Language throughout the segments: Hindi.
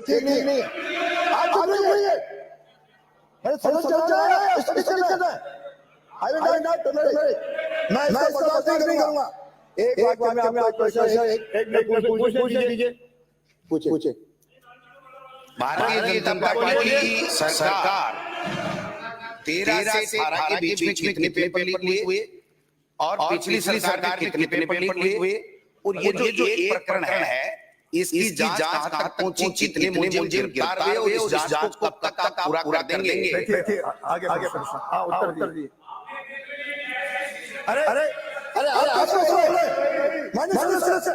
ठीक नहीं आप चुप रहिए। अरे समझ चल रहा है, इसको किसका दिक्कत है? आई विल नॉट टॉलरेट। मैं इसको बर्दाश्त नहीं करूंगा। एक वाक्य में आपको क्वेश्चन एक पूछ लीजिए। पूछे। भारतीय जनता पार्टी सरकार 13 से 18 के बीच में कितने पेपर लीक हुए और पिछली सरकार के कितने पेपर लीक हुए, और ये जो एक प्रकरण है इसकी जांच कहां तक पहुंची, कितने मुलजिम गिरफ्तार हुए और इस जांच को कब तक आप पूरा कर देंगे? देखिए आगे उत्तर दिए। अरे आप माननीय सदस्य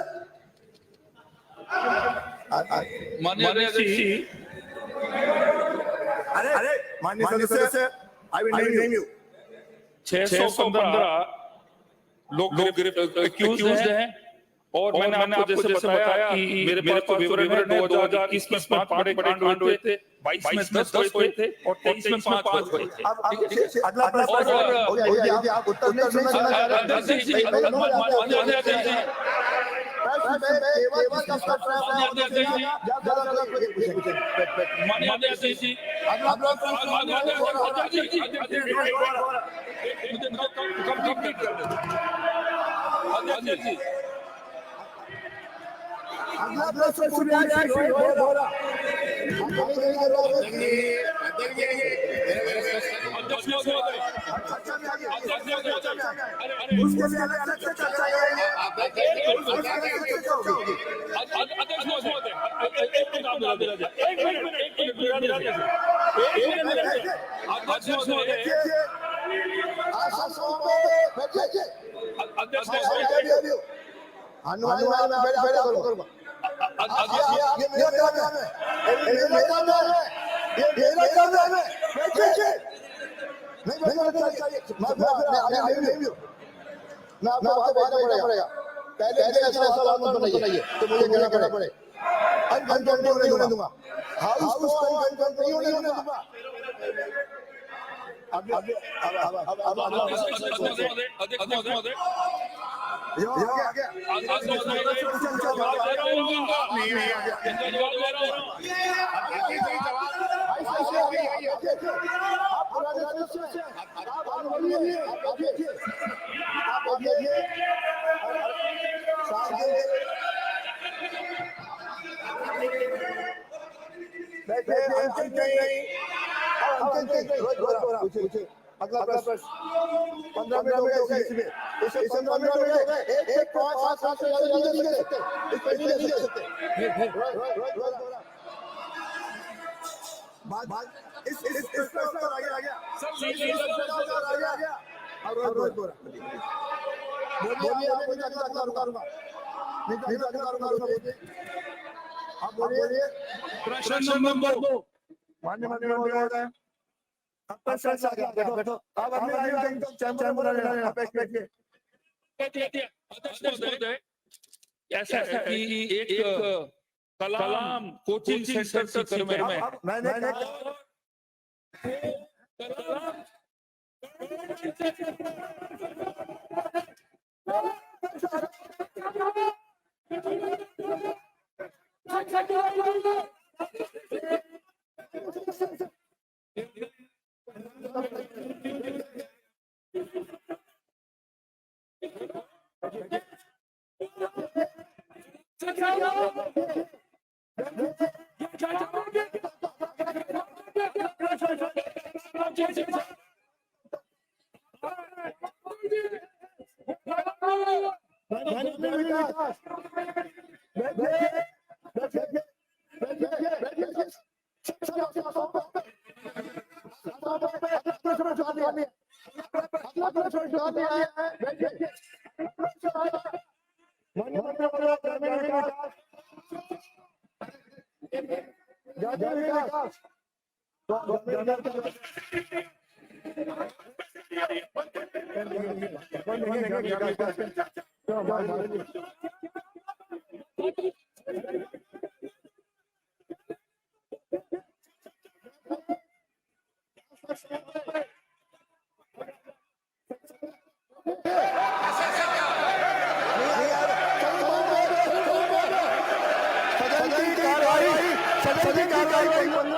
माननीय सदस्य आई विल नेम यू। 615 लोग एक्यूज्ड हैं और मैंने आपको जैसे बताया कि मेरे पास तो विवरण है 2021 में 5 बड़े कांड हुए थे, 22 में 10 हुए थे और 23 में 5 हुए थे। अगला प्रश्न हो गया, आप उत्तर नहीं सुनना चाह अगला प्रश्न उसके लिए अलग से चर्चा पहले तो मुझे कहना पड़े अनकंट्रोल नहीं होने दूंगा, हाउस को अनकंट्रोल नहीं होने दूंगा। अगला प्रश्न 15 मिनट हो गए इसमें, इसे 15 मिनट हो गए, एक 5-7 से ज्यादा नहीं दे सकते, इस पे नहीं दे सकते। इस प्रश्न आ गया रोज बोला बोलिए, आपको अगला रुका नहीं तो अगला रुका आप बोलिए। प्रश्न नंबर 2 मान्य अब प्रश्न आ गया, बैठो आप अपनी लाइन चैम्बर बना लेना, बैठिए। अध्यक्ष महोदय, ऐसा है कि एक कलाम कोचिंग सेंटर सीकर में मैंने सभी कार्रवाई बंद।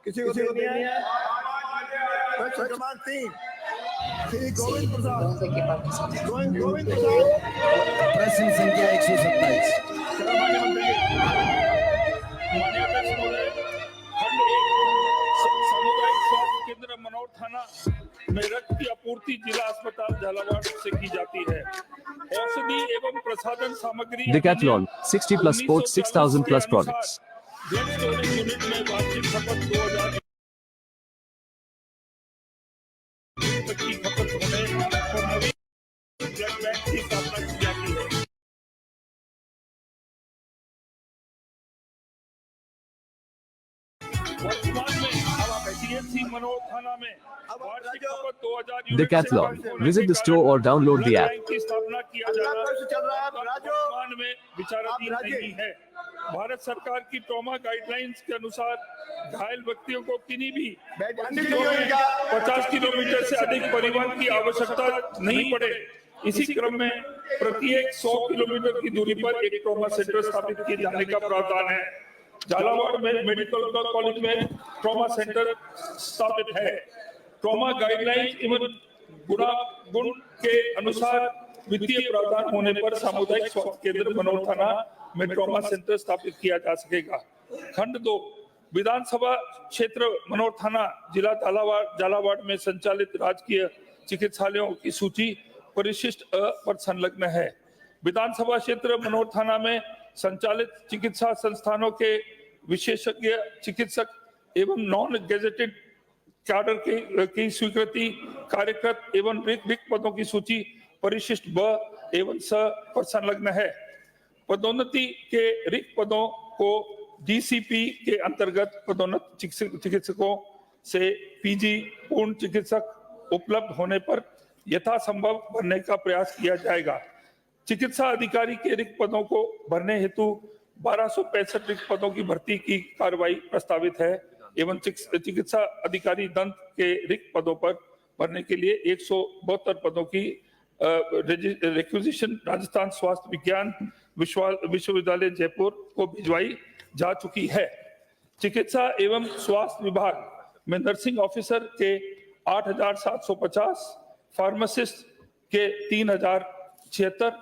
किसी को देनी है क्रमांक 3 श्री गोविंद प्रसाद गोविंद प्रसाद प्रश्न संख्या 127। सामुदायिक स्वास्थ्य केंद्र मनोर थाना में रक्त की आपूर्ति जिला अस्पताल झालावाड़ से की जाती है। औषधि एवं प्रसाधन सामग्री Decathlon, 60 plus sports, 6,000 plus products. Blood storage unit में वार्षिक खपत 2000 तक की खपत होने और नवीन ब्लड बैंक की स्थापना की जाती है। वर्तमान में CHC मनोर थाना में वार्षिक खपत 2000 unit Decathlon, visit the store or download the app. की स्थापना किया जा रहा है। वर्तमान में विचाराधीन नहीं है। भारत सरकार की ट्रॉमा गाइडलाइंस के अनुसार घायल व्यक्तियों को किन्हीं भी 50 किलोमीटर से अधिक परिवहन की आवश्यकता नहीं पड़े। इसी क्रम में प्रत्येक 100 किलोमीटर की दूरी पर एक ट्रॉमा सेंटर स्थापित किए जाने का प्रावधान है। झालावाड़ में मेडिकल कॉलेज में ट्रॉमा सेंटर स्थापित है। ट्रॉमा गाइडलाइन एवं गुण के अनुसार वित्तीय प्रावधान होने पर सामुदायिक स्वास्थ्य केंद्र मनोर थाना में ट्रॉमा सेंटर स्थापित किया जा सकेगा। खंड 2 विधानसभा क्षेत्र मनोर थाना जिला झालावाड़ में संचालित राजकीय चिकित्सालयों की सूची परिशिष्ट अ पर संलग्न है। विधानसभा क्षेत्र मनोर थाना में संचालित चिकित्सा संस्थानों के विशेषज्ञ चिकित्सक एवं नॉन गेजेटेड कैडर की स्वीकृति कार्यक्रत एवं रिक्त पदों की सूची परिशिष्ट ब एवं स पर संलग्न है। पदोन्नति के रिक्त पदों को डीसीपी के अंतर्गत पदोन्नत चिकित्सकों से पीजी पूर्ण चिकित्सक उपलब्ध होने पर यथासंभव भरने का प्रयास किया जाएगा। चिकित्सा अधिकारी के रिक्त पदों को भरने हेतु 1265 रिक्त पदों की भर्ती की कार्रवाई प्रस्तावित है एवं चिकित्सा अधिकारी दंत के रिक्त पदों पर भरने के लिए 172 पदों की रिक्विजिशन राजस्थान स्वास्थ्य विज्ञान विश्वविद्यालय जयपुर को भिजवाई जा चुकी है। चिकित्सा एवं स्वास्थ्य विभाग में नर्सिंग ऑफिसर के 8,750, फार्मासिस्ट के 3,076,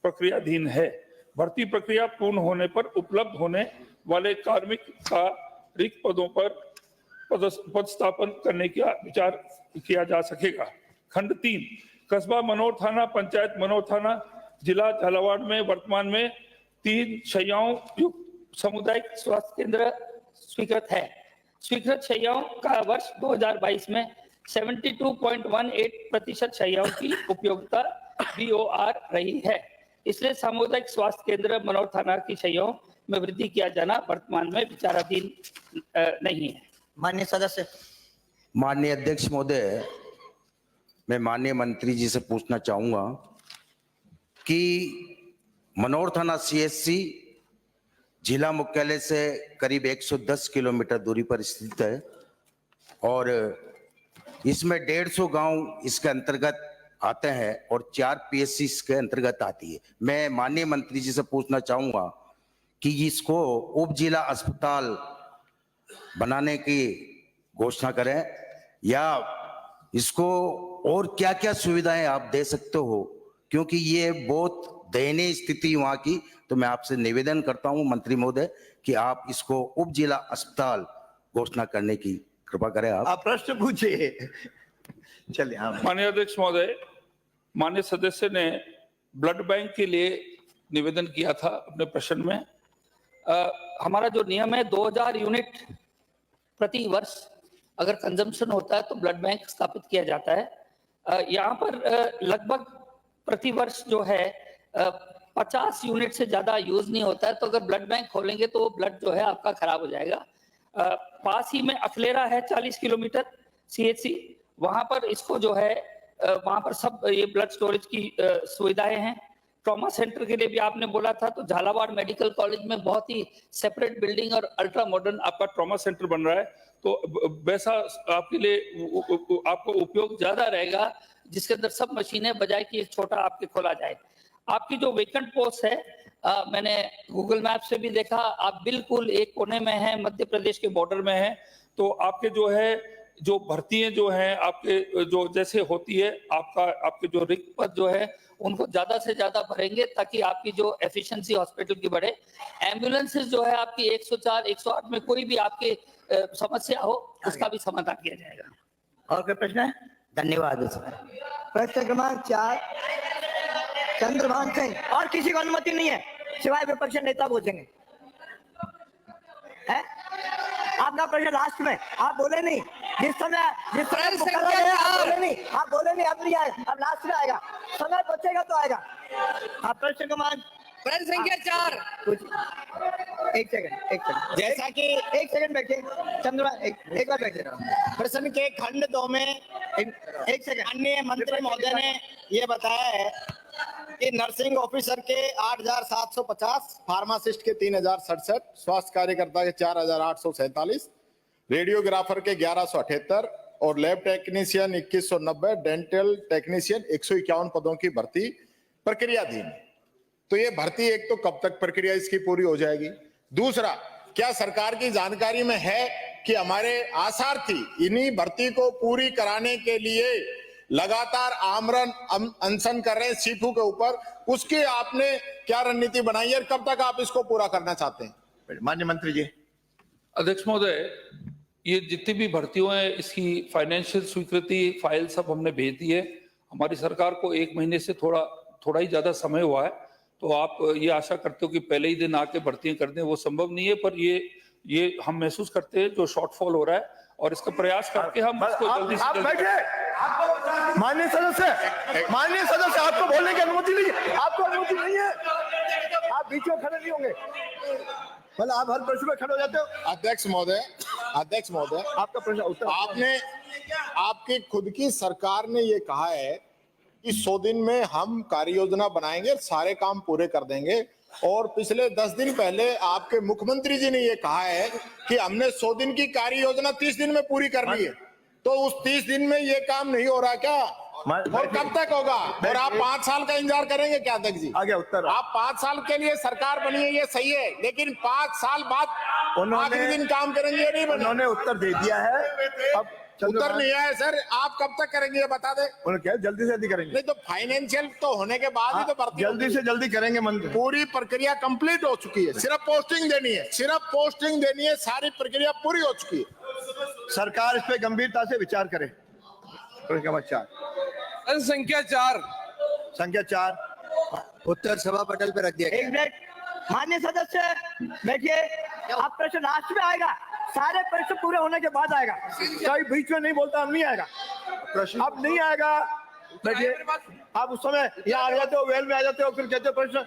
प्रक्रियाधीन है। भर्ती प्रक्रिया पूर्ण होने पर उपलब्ध होने वाले कार्मिक का रिक्त पदों पर पदस्थापन करने का विचार किया जा सकेगा। खंड 3 कस्बा मनोर थाना, पंचायत मनोर थाना, जिला झालावाड़ में वर्तमान में 3 शैय्याओं युक्त सामुदायिक स्वास्थ्य केंद्र स्वीकृत है। स्वीकृत शैय्याओं का वर्ष 2022 में 72.18% शैय्याओं की उपयोगिता BOR रही है। इसलिए सामुदायिक स्वास्थ्य केंद्र मनोर थाना की शैय्याओं में वृद्धि किया जाना वर्तमान में विचाराधीन नहीं है। माननीय सदस्य। माननीय अध्यक्ष महोदय, मैं माननीय मंत्री जी से पूछना चाहूंगा कि मनोर थाना CHC जिला मुख्यालय से करीब 110 किलोमीटर दूरी पर स्थित है और इसमें 150 गांव इसके अंतर्गत आते हैं और 4 PSC इसके अंतर्गत आती है। मैं माननीय मंत्री जी से पूछना चाहूंगा कि इसको उप जिला अस्पताल बनाने की घोषणा करें या इसको और क्या क्या सुविधाएं आप दे सकते हो, क्योंकि ये बहुत दयनीय स्थिति वहां की। तो मैं आपसे निवेदन करता हूं मंत्री महोदय कि आप इसको उप जिला अस्पताल घोषणा करने की कृपा करें। आप प्रश्न पूछिए। चलिए। हाँ माननीय अध्यक्ष महोदय, माननीय सदस्य ने ब्लड बैंक के लिए निवेदन किया था अपने प्रश्न में। हमारा जो नियम है 2000 यूनिट प्रति वर्ष अगर कंजम्पशन होता है तो ब्लड बैंक स्थापित किया जाता है। यहाँ पर लगभग प्रति वर्ष जो है 50 यूनिट से ज्यादा यूज नहीं होता है, तो अगर ब्लड बैंक खोलेंगे तो ब्लड जो है आपका खराब हो जाएगा। पास ही में अखलेरा है 40 किलोमीटर CHC, वहां पर इसको जो है वहां पर सब ये ब्लड स्टोरेज की सुविधाएं हैं। ट्रॉमा सेंटर के लिए भी आपने बोला था, तो झालावाड़ मेडिकल कॉलेज में बहुत ही सेपरेट बिल्डिंग और अल्ट्रा मॉडर्न आपका ट्रॉमा सेंटर बन रहा है, तो वैसा आपके लिए आपको उपयोग ज्यादा रहेगा, जिसके अंदर सब मशीनें बजाय कि एक छोटा आपके खोला जाए। आपकी जो वेकेंट पोस्ट है, मैंने गूगल मैप से भी देखा, आप बिल्कुल एक कोने में है, मध्य प्रदेश के बॉर्डर में है। तो आपके जो है जो भर्तियां जो हैं आपके जो जैसे होती है आपके जो रिक्त पद जो है उनको ज्यादा से ज्यादा भरेंगे ताकि आपकी जो एफिशिएंसी हॉस्पिटल की बढ़े। एम्बुलेंसेज जो है आपकी 104, 108 में कोई भी आपकी समस्या हो उसका भी समाधान किया जाएगा। और कोई प्रश्न है? धन्यवाद। प्रश्न क्रमांक 4 चंद्रभान सिंह। और किसी को अनुमति नहीं है सिवाय विपक्ष नेता पूछेंगे। है आपका प्रश्न लास्ट में, आप बोले नहीं जिस समय आप बोले नहीं, अब नहीं आए, अब लास्ट में आएगा, समय बचेगा तो आएगा। आप प्रश्न क्रमांक प्रश्न संख्या 4। एक सेकंड जैसा कि एक सेकंड बैठे चंद्रमा, एक बार बैठे। प्रश्न के खंड 2 में एक सेकंड अन्य मंत्री महोदय ने ये बताया है कि नर्सिंग ऑफिसर के 8,750, फार्मासिस्ट के 3,067, स्वास्थ्य कार्यकर्ता के 4,847, रेडियोग्राफर के 1,178 और लैब टेक्नीशियन 2,190, डेंटल टेक्नीशियन 151 पदों की भर्ती प्रक्रियाधीन। तो ये भर्ती एक तो कब तक प्रक्रिया इसकी पूरी हो जाएगी? दूसरा, क्या सरकार की जानकारी में है कि हमारे आसार्थी इन्हीं भर्ती को पूरी कराने के लिए लगातार आमरण अनशन कर रहे हैं सीफू के ऊपर, उसकी आपने क्या रणनीति बनाई है, कब तक आप इसको पूरा करना चाहते हैं? माननीय मंत्री जी। अध्यक्ष महोदय, ये जितनी भी भर्तियों है इसकी फाइनेंशियल स्वीकृति फाइल सब हमने भेज दी है। हमारी सरकार को 1 महीने से थोड़ा ही ज्यादा समय हुआ है, तो आप ये आशा करते हो कि पहले ही दिन आके भर्तियां कर दें, वो संभव नहीं है। पर ये हम महसूस करते हैं जो शॉर्टफॉल हो रहा है और इसका प्रयास करके हम इसको जल्दी से जल्दी। माननीय सदस्य आपको बोलने की अनुमति नहीं है, आपको अनुमति नहीं है, आप बीच में खड़े नहीं होंगे, मतलब आप हर प्रश्न में खड़े हो जाते हो। अध्यक्ष महोदय आपका प्रश्न उत्तर। आपने आपकी खुद की सरकार ने ये कहा है कि 100 दिन में हम कार्य योजना बनाएंगे, सारे काम पूरे कर देंगे, और पिछले 10 दिन पहले आपके मुख्यमंत्री जी ने ये कहा है कि हमने 100 दिन की कार्य योजना 30 दिन में पूरी करनी है। तो उस 30 दिन में ये काम नहीं हो रहा क्या? और कब तक होगा? और आप 5 साल का इंतजार करेंगे क्या अध्यक्ष जी? आगे उत्तर। आप 5 साल के लिए सरकार बनी है, ये सही है, लेकिन 5 साल बाद आखिरी दिन काम करेंगे, ये नहीं बने। उन्होंने उत्तर दे दिया है। अब उत्तर नहीं आया सर, आप कब तक करेंगे ये बता दे। उन्होंने कहा जल्दी से जल्दी करेंगे, नहीं तो फाइनेंशियल तो होने के बाद ही तो भर्ती जल्दी से जल्दी करेंगे मंत्री। पूरी प्रक्रिया कंप्लीट हो चुकी है, सिर्फ पोस्टिंग देनी है, सिर्फ पोस्टिंग देनी है, सारी प्रक्रिया पूरी हो चुकी है। सरकार इस पे गंभीरता से विचार करे। संख्या 4 संख्या 4 उत्तर सभा पटल पे रख दिया एक मिनट, माननीय सदस्य बैठिए। आप प्रश्न लास्ट में आएगा, सारे प्रश्न पूरे होने के बाद आएगा, कहीं बीच में नहीं बोलता, अब नहीं आएगा प्रश्न, अब नहीं आएगा। बैठिए, आप उस समय यहाँ आ जाते हो, वेल में आ जाते हो, फिर कहते हो प्रश्न।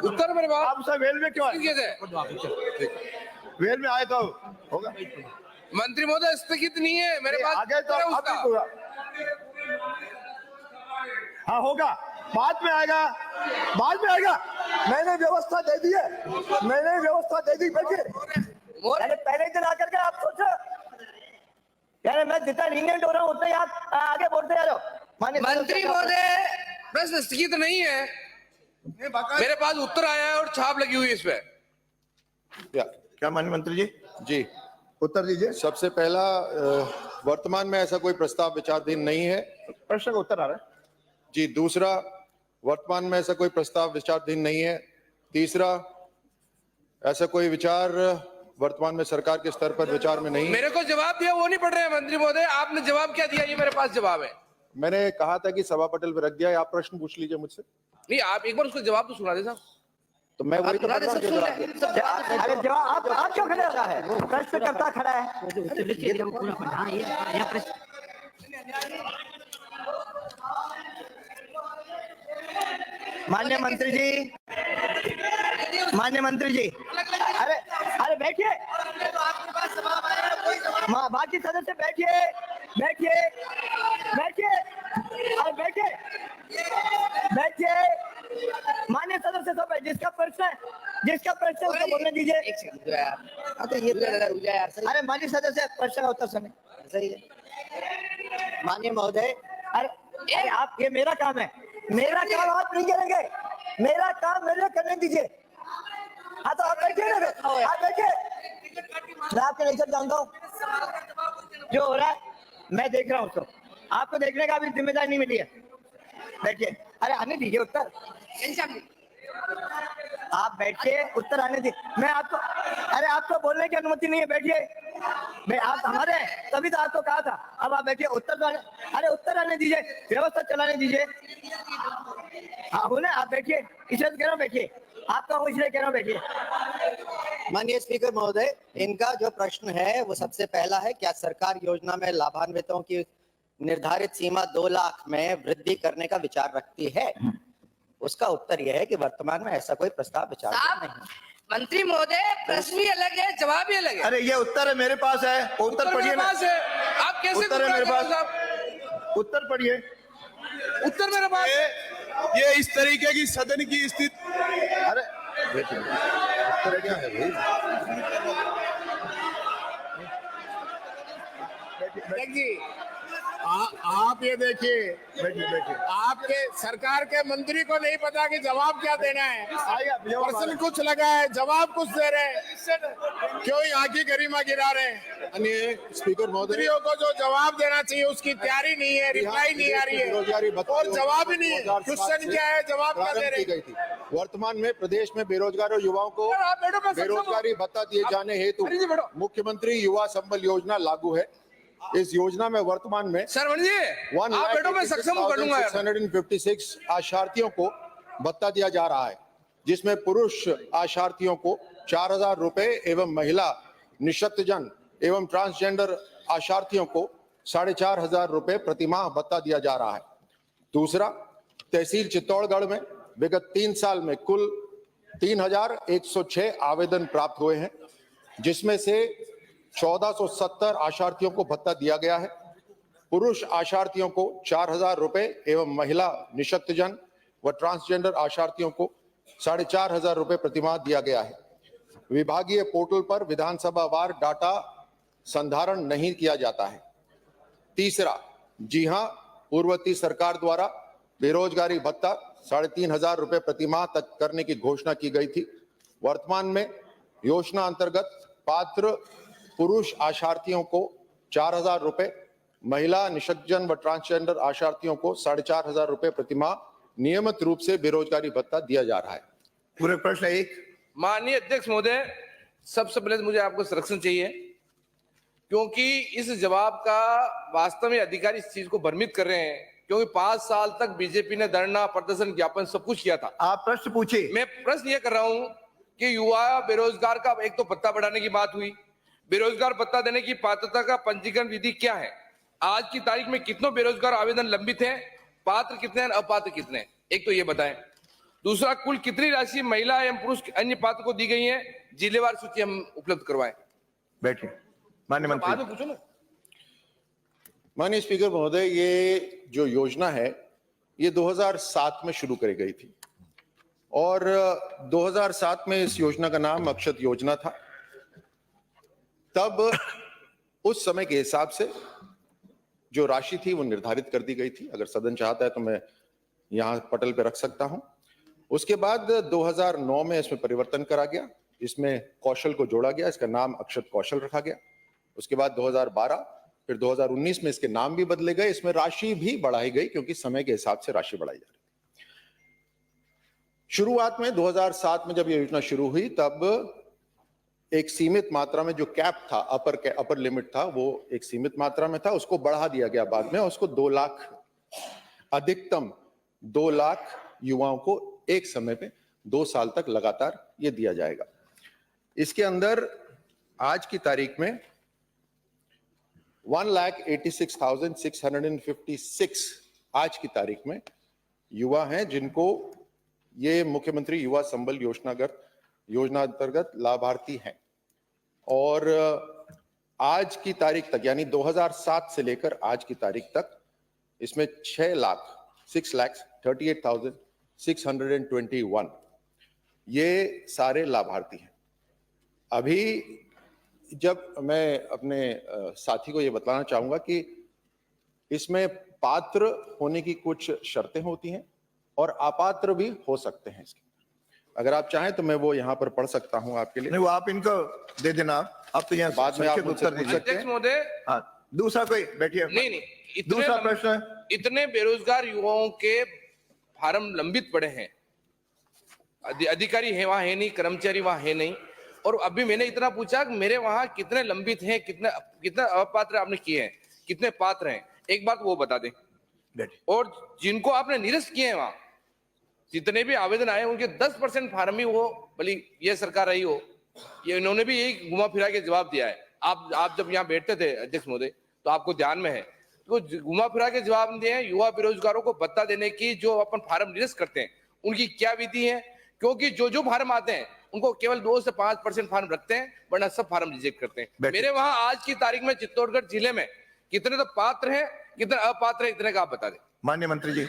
उत्तर मेरे बात आप उस समय वेल में क्यों आए? वेल में आए तो होगा। मंत्री महोदय स्थगित नहीं है मेरे पास आगे तो उत्तर है अब नहीं उसका। होगा। हाँ होगा, बाद में आएगा, बाद में आएगा। मैंने व्यवस्था दे दी है, मैंने व्यवस्था दे दी। बैठिए, यानी पहले ही दिन आकर के आप सोचो, यानी मैं जितना लीनियंट हो रहा हूँ उतना ही आप आगे बढ़ते जा रहे हो। माननीय मंत्री महोदय प्रश्न स्थगित नहीं है, मेरे पास उत्तर आया है और छाप लगी हुई है इस पे। क्या माननीय मंत्री जी जी, उत्तर दीजिए। सबसे पहला वर्तमान में ऐसा कोई प्रस्ताव विचाराधीन नहीं है। प्रश्न का उत्तर आ रहा है। जी, दूसरा, वर्तमान में ऐसा कोई प्रस्ताव विचाराधीन नहीं है। तीसरा, ऐसा कोई विचार वर्तमान में सरकार के स्तर पर विचार में नहीं है। मेरे को जवाब दिया वो नहीं पढ़ रहे हैं मंत्री महोदय, आपने जवाब क्या दिया ये मेरे पास जवाब है। मैंने कहा था कि सभा पटल पर रख दिया है, आप प्रश्न पूछ लीजिए मुझसे। नहीं, आप एक बार उसको जवाब तो सुना दे साहब। तो मैं वही तो कर रहा हूं कि जवाब दे। अरे जवाब आप क्यों खड़े होता है? प्रश्न करता खड़ा है। माननीय मंत्री जी, माननीय मंत्री जी, अरे अरे बैठिए, बाकी सदस्य बैठिए, बैठिए, बैठिए, अरे बैठिए, बैठिए। माननीय सदस्य सब है, जिसका प्रश्न है उसको बोलने दीजिए। अरे माननीय सदस्य प्रश्न का उत्तर सुने। सही है माननीय महोदय, अरे आप, ये मेरा काम है, मेरा काम आप नहीं करेंगे, मेरा काम मेरे करने दीजिए। हाँ तो आप बैठिए ना, आप बैठिए, मैं आपके नेचर जानता हूँ, जो हो रहा है मैं देख रहा हूँ उसको, आपको देखने का भी जिम्मेदारी नहीं मिली है। बैठिए, अरे आने दीजिए उत्तर, आप बैठिए, उत्तर आने दीजिए। मैं आपको, अरे आपको बोलने की अनुमति नहीं है, बैठिए। आप हमारे हैं, तभी तो आपको कहा था। अब आप बैठिए, उत्तर तो अरे उत्तर आने दीजिए, व्यवस्था चलाने दीजिए। हाँ बोले, आप बैठिए, इसलिए कह रहा हूँ बैठिए, आपका इसलिए कह रहा हूँ बैठिए। माननीय स्पीकर महोदय, इनका जो प्रश्न है वो सबसे पहला है, क्या सरकार योजना में लाभान्वितों की निर्धारित सीमा 2 लाख में वृद्धि करने का विचार रखती है? उसका उत्तर यह है कि वर्तमान में ऐसा कोई प्रस्ताव विचार नहीं। मंत्री महोदय प्रश्न भी अलग है, जवाब भी अलग है। अरे ये उत्तर है मेरे पास है, उत्तर पढ़िए ना। आप कैसे उत्तर है मेरे पास, उत्तर पढ़िए। उत्तर मेरे पास ये इस तरीके की सदन की स्थिति। अरे उत्तर क्या है भाई? जी, आप ये देखिए, आपके सरकार के मंत्री को नहीं पता कि जवाब क्या देना है। प्रश्न कुछ लगा है, जवाब कुछ दे रहे हैं, क्यों यहाँ की गरिमा गिरा रहे हैं? माननीय स्पीकर महोदय, मंत्रियों को जो जवाब देना चाहिए उसकी तैयारी नहीं है, रिप्लाई नहीं आ रही है, और जवाब ही नहीं है। क्वेश्चन क्या है, जवाब क्या दे रहे हैं? वर्तमान में प्रदेश में बेरोजगार और युवाओं को बेरोजगारी भत्ता दिए जाने हेतु मुख्यमंत्री युवा संबल योजना लागू है। इस योजना में वर्तमान में सरवण जी, आप बैठो, मैं सक्षम कर लूंगा। 1,656 आशार्थियों को भत्ता दिया जा रहा है, जिसमें पुरुष आशार्थियों को 4,000 रुपए एवं महिला निशक्तजन एवं ट्रांसजेंडर आशार्थियों को 4,500 रुपए प्रतिमाह भत्ता दिया जा रहा है। दूसरा, तहसील चित्तौड़गढ़ में विगत 3 साल में कुल 3,106 आवेदन प्राप्त हुए हैं, जिसमें से 1,470 आशार्थियों को भत्ता दिया गया है। पुरुष आशार्थियों को 4,000 रुपए एवं महिला निशक्तजन व ट्रांसजेंडर आशार्थियों को 4,500 रुपए प्रतिमाह दिया गया है। विभागीय पोर्टल पर विधानसभा वार डाटा संधारण नहीं किया जाता है। तीसरा, जी हां, पूर्ववर्ती सरकार द्वारा बेरोजगारी भत्ता 3,500 रुपए प्रतिमाह तक करने की घोषणा की गई थी। वर्तमान में योजना अंतर्गत पात्र पुरुष आशार्थियों को 4,000 रुपए, महिला निषक्तजन व ट्रांसजेंडर आशार्थियों को 4,500 रुपए प्रतिमाह नियमित रूप से बेरोजगारी भत्ता दिया जा रहा है। पूरे प्रश्न एक। माननीय अध्यक्ष महोदय, सबसे पहले तो मुझे आपको संरक्षण चाहिए, क्योंकि इस जवाब का वास्तव में अधिकारी इस चीज को भ्रमित कर रहे हैं, क्योंकि 5 साल तक बीजेपी ने धरना, प्रदर्शन, ज्ञापन सब कुछ किया था। आप प्रश्न पूछिए। मैं प्रश्न ये कर रहा हूं कि युवा बेरोजगार का एक तो भत्ता बढ़ाने की बात हुई, बेरोजगार भत्ता देने की पात्रता का पंजीकरण विधि क्या है? आज की तारीख में कितनों बेरोजगार आवेदन लंबित हैं, पात्र कितने हैं, अपात्र कितने हैं? एक तो ये बताएं। दूसरा, कुल कितनी राशि महिला एवं पुरुष अन्य पात्र को दी गई है? जिलेवार सूची हम उपलब्ध करवाएं। बैठिए माननीय मंत्री। बाद में पूछो ना। माननीय स्पीकर महोदय, ये जो योजना है ये 2007 में शुरू करी गई थी और 2007 में इस योजना का नाम अक्षत योजना था। तब उस समय के हिसाब से जो राशि थी वो निर्धारित कर दी गई थी। अगर सदन चाहता है तो मैं यहां पटल पे रख सकता हूं। उसके बाद 2009 में इसमें परिवर्तन करा गया, इसमें कौशल को जोड़ा गया, इसका नाम अक्षत कौशल रखा गया। उसके बाद 2012 फिर 2019 में इसके नाम भी बदले गए, इसमें राशि भी बढ़ाई गई क्योंकि समय के हिसाब से राशि बढ़ाई जा रही। शुरुआत में 2007 में जब ये योजना शुरू हुई तब एक सीमित मात्रा में जो कैप था, अपर लिमिट था, वो एक सीमित मात्रा में था। उसको बढ़ा दिया गया बाद में, उसको 2 लाख, अधिकतम 2 लाख युवाओं को एक समय पे 2 साल तक लगातार ये दिया जाएगा। इसके अंदर आज की तारीख में 1,86,656 आज की तारीख में युवा हैं जिनको ये मुख्यमंत्री युवा संबल योजना अंतर्गत लाभार्थी हैं। और आज की तारीख तक यानी 2007 से लेकर आज की तारीख तक इसमें 6,38,621 ये सारे लाभार्थी हैं। अभी जब मैं अपने साथी को ये बताना चाहूंगा कि इसमें पात्र होने की कुछ शर्तें होती हैं और अपात्र भी हो सकते हैं। इसके अगर आप चाहें तो मैं वो यहाँ पर पढ़ सकता हूँ आपके लिए। नहीं, वो आप इनको दे देना। आप तो यहाँ बाद में आप संक्षिप्त उत्तर दे सकते अध्यक्ष हैं। महोदय, हाँ, दूसरा कोई बैठिए। नहीं, दूसरा प्रश्न। इतने बेरोजगार युवाओं के फार्म लंबित पड़े हैं, अधिकारी है वहां है नहीं, कर्मचारी वहां है नहीं, और अभी मैंने इतना पूछा कि मेरे वहां कितने लंबित हैं, कितने अपात्र आपने किए हैं, कितने पात्र हैं, एक बात वो बता दें। और जिनको आपने निरस्त किए हैं वहां जितने भी आवेदन आए उनके 10% फार्म ही हो, भली ये सरकार रही हो, ये इन्होंने भी यही घुमा फिरा के जवाब दिया है। आप जब यहाँ बैठते थे अध्यक्ष महोदय तो आपको ध्यान में है, तो घुमा फिरा के जवाब दिए हैं। युवा बेरोजगारों को भत्ता देने की जो अपन फार्म निरस्त करते हैं उनकी क्या विधि है? क्योंकि जो फार्म आते हैं उनको केवल 2 से 5% फार्म रखते हैं, वरना सब फार्म रिजेक्ट करते हैं। मेरे वहां आज की तारीख में चित्तौड़गढ़ जिले में कितने तो पात्र हैं, कितने अपात्र हैं, इतने का आप बता दें। माननीय मंत्री जी।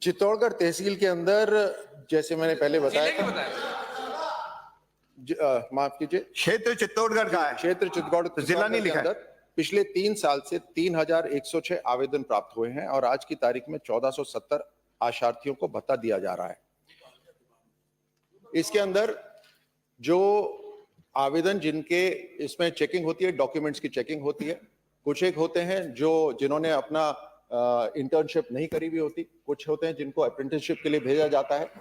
चित्तौड़गढ़ तहसील के अंदर जैसे मैंने पहले बताया, माफ कीजिए, क्षेत्र चित्तौड़गढ़ का है, क्षेत्र चित्तौड़गढ़ जिला नहीं लिखा है। पिछले 3 साल से 3,106 आवेदन प्राप्त हुए हैं और आज की तारीख में 1,470 आशार्थियों को भत्ता दिया जा रहा है। इसके अंदर जो आवेदन जिनके इसमें चेकिंग होती है, डॉक्यूमेंट्स की चेकिंग होती है, कुछ एक होते हैं जिन्होंने अपना इंटर्नशिप नहीं करी हुई होती, कुछ होते हैं जिनको अप्रेंटिसशिप के लिए भेजा जाता है।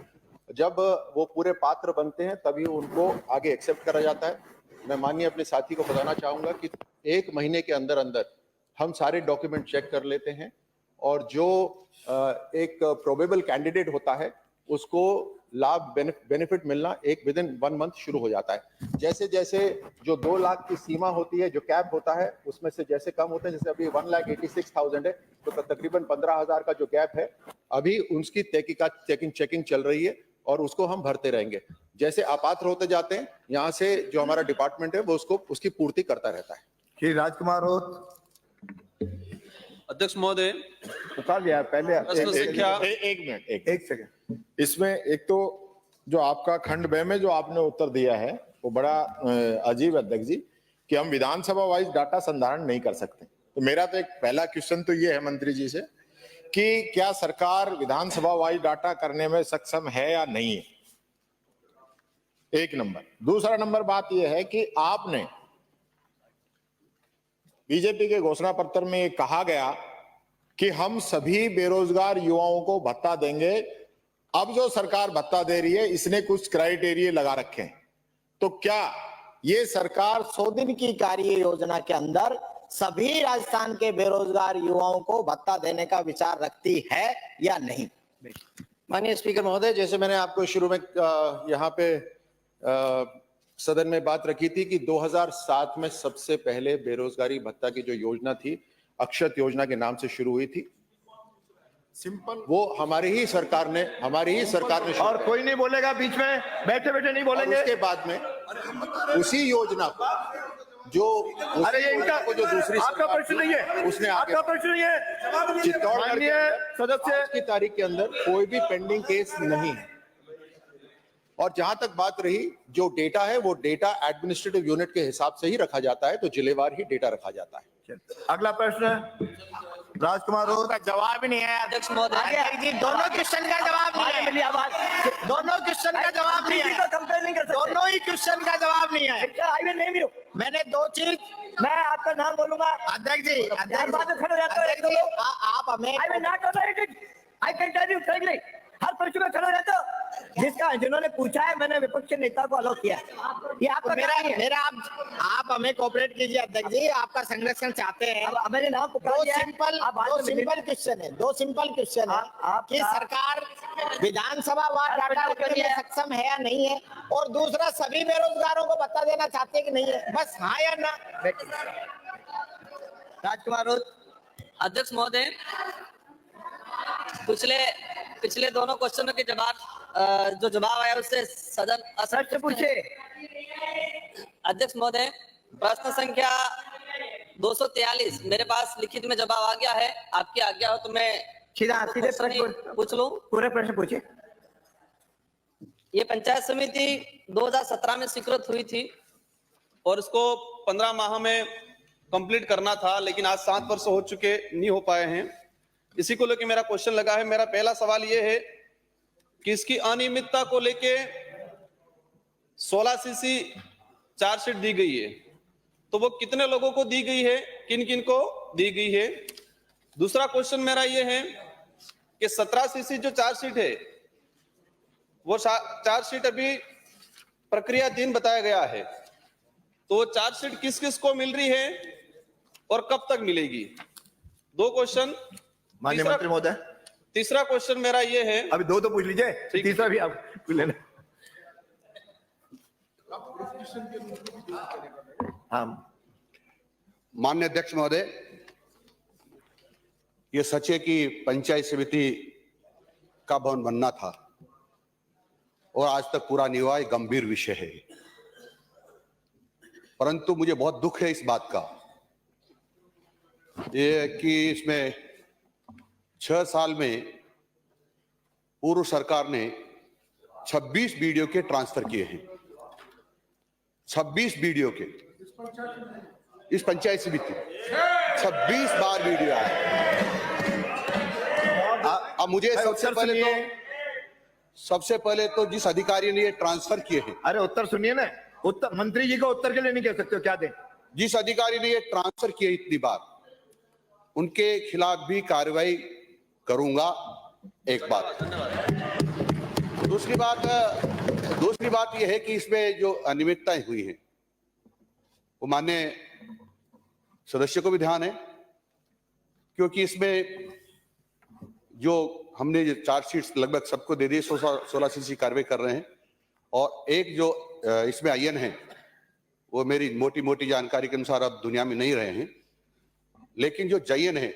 जब वो पूरे पात्र बनते हैं तभी उनको आगे एक्सेप्ट करा जाता है। मैं माननीय अपने साथी को बताना चाहूंगा कि 1 महीने के अंदर अंदर हम सारे डॉक्यूमेंट चेक कर लेते हैं और जो एक प्रोबेबल कैंडिडेट होता है उसको लाभ बेनिफिट मिलना विदिन 1 मंथ शुरू हो जाता है। जैसे जैसे जो 2 लाख की सीमा होती है, जो कैप होता है, उसमें से जैसे कम होते हैं, जैसे अभी 1,86,000 है तो तकरीबन 15,000 का जो गैप है अभी उसकी चेकिंग चल रही है और उसको हम भरते रहेंगे। जैसे अपात्र होते जाते हैं यहाँ से जो हमारा डिपार्टमेंट है वो उसकी पूर्ति करता रहता है। श्री राजकुमार रोत। अध्यक्ष महोदय, उतार लिया पहले। एक मिनट, एक सेकंड। इसमें एक तो जो आपका खंड ब में जो आपने उत्तर दिया है वो बड़ा अजीब, अध्यक्ष जी, कि हम विधानसभा वाइज डाटा संधारण नहीं कर सकते। तो मेरा तो एक पहला क्वेश्चन तो ये है मंत्री जी से कि क्या सरकार विधानसभा वाइज डाटा करने में सक्षम है या नहीं है, 1 नंबर। दूसरा नंबर बात यह है कि आपने बीजेपी के घोषणा पत्र में कहा गया कि हम सभी बेरोजगार युवाओं को भत्ता देंगे। अब जो सरकार भत्ता दे रही है इसने कुछ क्राइटेरिया लगा रखे हैं, तो क्या ये सरकार 100 दिन की कार्य योजना के अंदर सभी राजस्थान के बेरोजगार युवाओं को भत्ता देने का विचार रखती है या नहीं? माननीय स्पीकर महोदय, जैसे मैंने आपको शुरू में यहाँ पे सदन में बात रखी थी कि 2007 में सबसे पहले बेरोजगारी भत्ता की जो योजना थी अक्षत योजना के नाम से शुरू हुई थी। सिंपल, वो हमारी ही सरकार ने और कोई नहीं बोलेगा बीच में, बैठे बैठे नहीं बोलेंगे। उसके बाद में उसी योजना को जो अरे ये इनका जो दूसरी आपका प्रश्न नहीं है, उसने आगे आपका प्रश्न नहीं है। चित्तौड़गढ़ माननीय सदस्य आज की तारीख के अंदर कोई भी पेंडिंग केस नहीं है। और जहां तक बात रही, जो डेटा है वो डेटा एडमिनिस्ट्रेटिव यूनिट के हिसाब से ही रखा जाता है, तो जिलेवार ही डेटा रखा जाता है। अगला प्रश्न राजकुमार का जवाब ही नहीं है अध्यक्ष महोदय जी, दोनों क्वेश्चन का जवाब नहीं है। मेरी आवाज दोनों क्वेश्चन का जवाब नहीं है। कंपेयर नहीं कर सकते। दोनों ही क्वेश्चन का जवाब नहीं है। हाईवे नहीं मिलो। मैंने दो चीज, मैं आपका नाम बोलूंगा। अध्यक्ष जी, यार बाद में खड़े हो जाते हो एक अध्यक्ष दो जी, लोग। आप हमें I will not tolerate it. I can tell you frankly, हर प्रश्न में खड़े हो जाते हो। जिन्होंने पूछा है मैंने विपक्ष के नेता को अलाउ किया। ये आपका मेरा आप हमें कोऑपरेट कीजिए अध्यक्ष जी, आपका संरक्षण चाहते हैं। अब मैंने नाम पुकार दिया है। आप बाद दो में मिलेंगे। सिंपल क्वेश्चन है, दो सिंपल क्वेश्चन है कि सरकार विधानसभा वार डाटा रखने में सक्षम है या नहीं है, और दूसरा सभी बेरोजगारों को भत्ता देना चाहते हैं कि नहीं है, बस हाँ या ना। राजकुमार अध्यक्ष महोदय, पिछले दोनों क्वेश्चनों के जो जवाब आया उससे सदन सच पूछे। अध्यक्ष महोदय, प्रश्न संख्या 243 मेरे पास लिखित में जवाब आ गया है। आपकी आज्ञा हो तो मैं सीधे प्रश्न पूछ लूं। पूरे प्रश्न पूछे। ये पंचायत समिति 2017 में स्वीकृत हुई थी और इसको 15 माह में कंप्लीट करना था, लेकिन आज 7 वर्ष हो चुके, नहीं हो पाए हैं। इसी को लेकर मेरा क्वेश्चन लगा है। मेरा पहला सवाल ये है कि इसकी अनियमितता को लेके 16 सीसी चार्जशीट दी गई है, तो वो कितने लोगों को दी गई है, किन किन को दी गई है? दूसरा क्वेश्चन मेरा ये है कि 17 सीसी जो चार्जशीट है वो चार्जशीट अभी प्रक्रियाधीन बताया गया है, तो वो चार्जशीट किस किस को मिल रही है और कब तक मिलेगी? दो क्वेश्चन। माननीय मंत्री महोदय, तीसरा क्वेश्चन मेरा ये है, अभी दो तो पूछ लीजिए, तीसरा भी आप लेना। हाँ माननीय अध्यक्ष महोदय, ये सच है कि पंचायत समिति का भवन बनना था और आज तक पूरा नहीं हुआ, गंभीर विषय है। परंतु मुझे बहुत दुख है इस बात का ये कि इसमें 6 साल में पूर्व सरकार ने 26 वीडियो के ट्रांसफर किए हैं। 26 वीडियो के इस पंचायत समिति 26 बार वीडियो आया। अब मुझे सबसे पहले तो जिस अधिकारी ने ये ट्रांसफर किए हैं, अरे उत्तर सुनिए ना, उत्तर मंत्री जी को उत्तर के लिए नहीं कह सकते हो, क्या दें? जिस अधिकारी ने ये ट्रांसफर किए इतनी बार, उनके खिलाफ भी कार्रवाई करूंगा। एक बात। दूसरी बात यह है कि इसमें जो अनियमितताएं हुई हैं वो माननीय सदस्य को भी ध्यान है, क्योंकि इसमें जो हमने चार्जशीट लगभग सबको दे दी, 16 सीसी कार्रवाई कर रहे हैं, और एक जो इसमें आईएन है वो मेरी मोटी जानकारी के अनुसार अब दुनिया में नहीं रहे हैं, लेकिन जो जयन है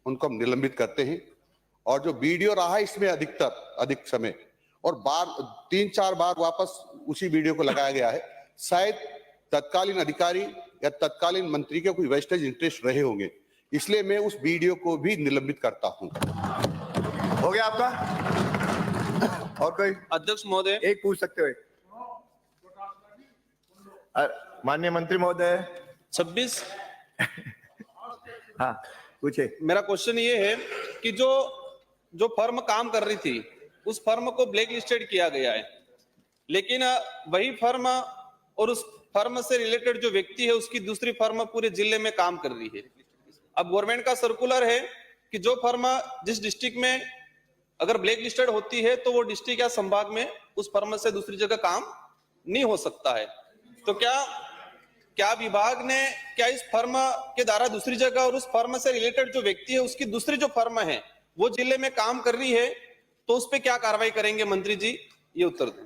उनको हम निलंबित करते हैं। और जो वीडियो रहा इसमें अधिक समय और 3-4 बार वापस उसी वीडियो को लगाया गया है, शायद तत्कालीन अधिकारी या तत्कालीन मंत्री के कोई वेस्टेज इंटरेस्ट रहे होंगे, इसलिए मैं उस वीडियो को भी निलंबित करता हूं। हो गया आपका? और कोई? अध्यक्ष महोदय, एक पूछ सकते हो। माननीय मंत्री महोदय 26। हाँ पूछे। मेरा क्वेश्चन ये है कि जो फर्म काम कर रही थी उस फर्म को ब्लैक लिस्टेड किया गया है, लेकिन वही फर्म और उस फर्म से रिलेटेड जो व्यक्ति है उसकी दूसरी फर्म पूरे जिले में काम कर रही है। अब गवर्नमेंट का सर्कुलर है कि जो फर्म जिस डिस्ट्रिक्ट में अगर ब्लैक लिस्टेड होती है तो वो डिस्ट्रिक्ट या संभाग में उस फर्म से दूसरी जगह काम नहीं हो सकता है। तो क्या विभाग ने क्या इस फर्म के द्वारा दूसरी जगह और उस फर्म से रिलेटेड जो व्यक्ति है उसकी दूसरी जो फर्म है वो जिले में काम कर रही है तो उस पे क्या कार्रवाई करेंगे मंत्री जी, ये उत्तर दें।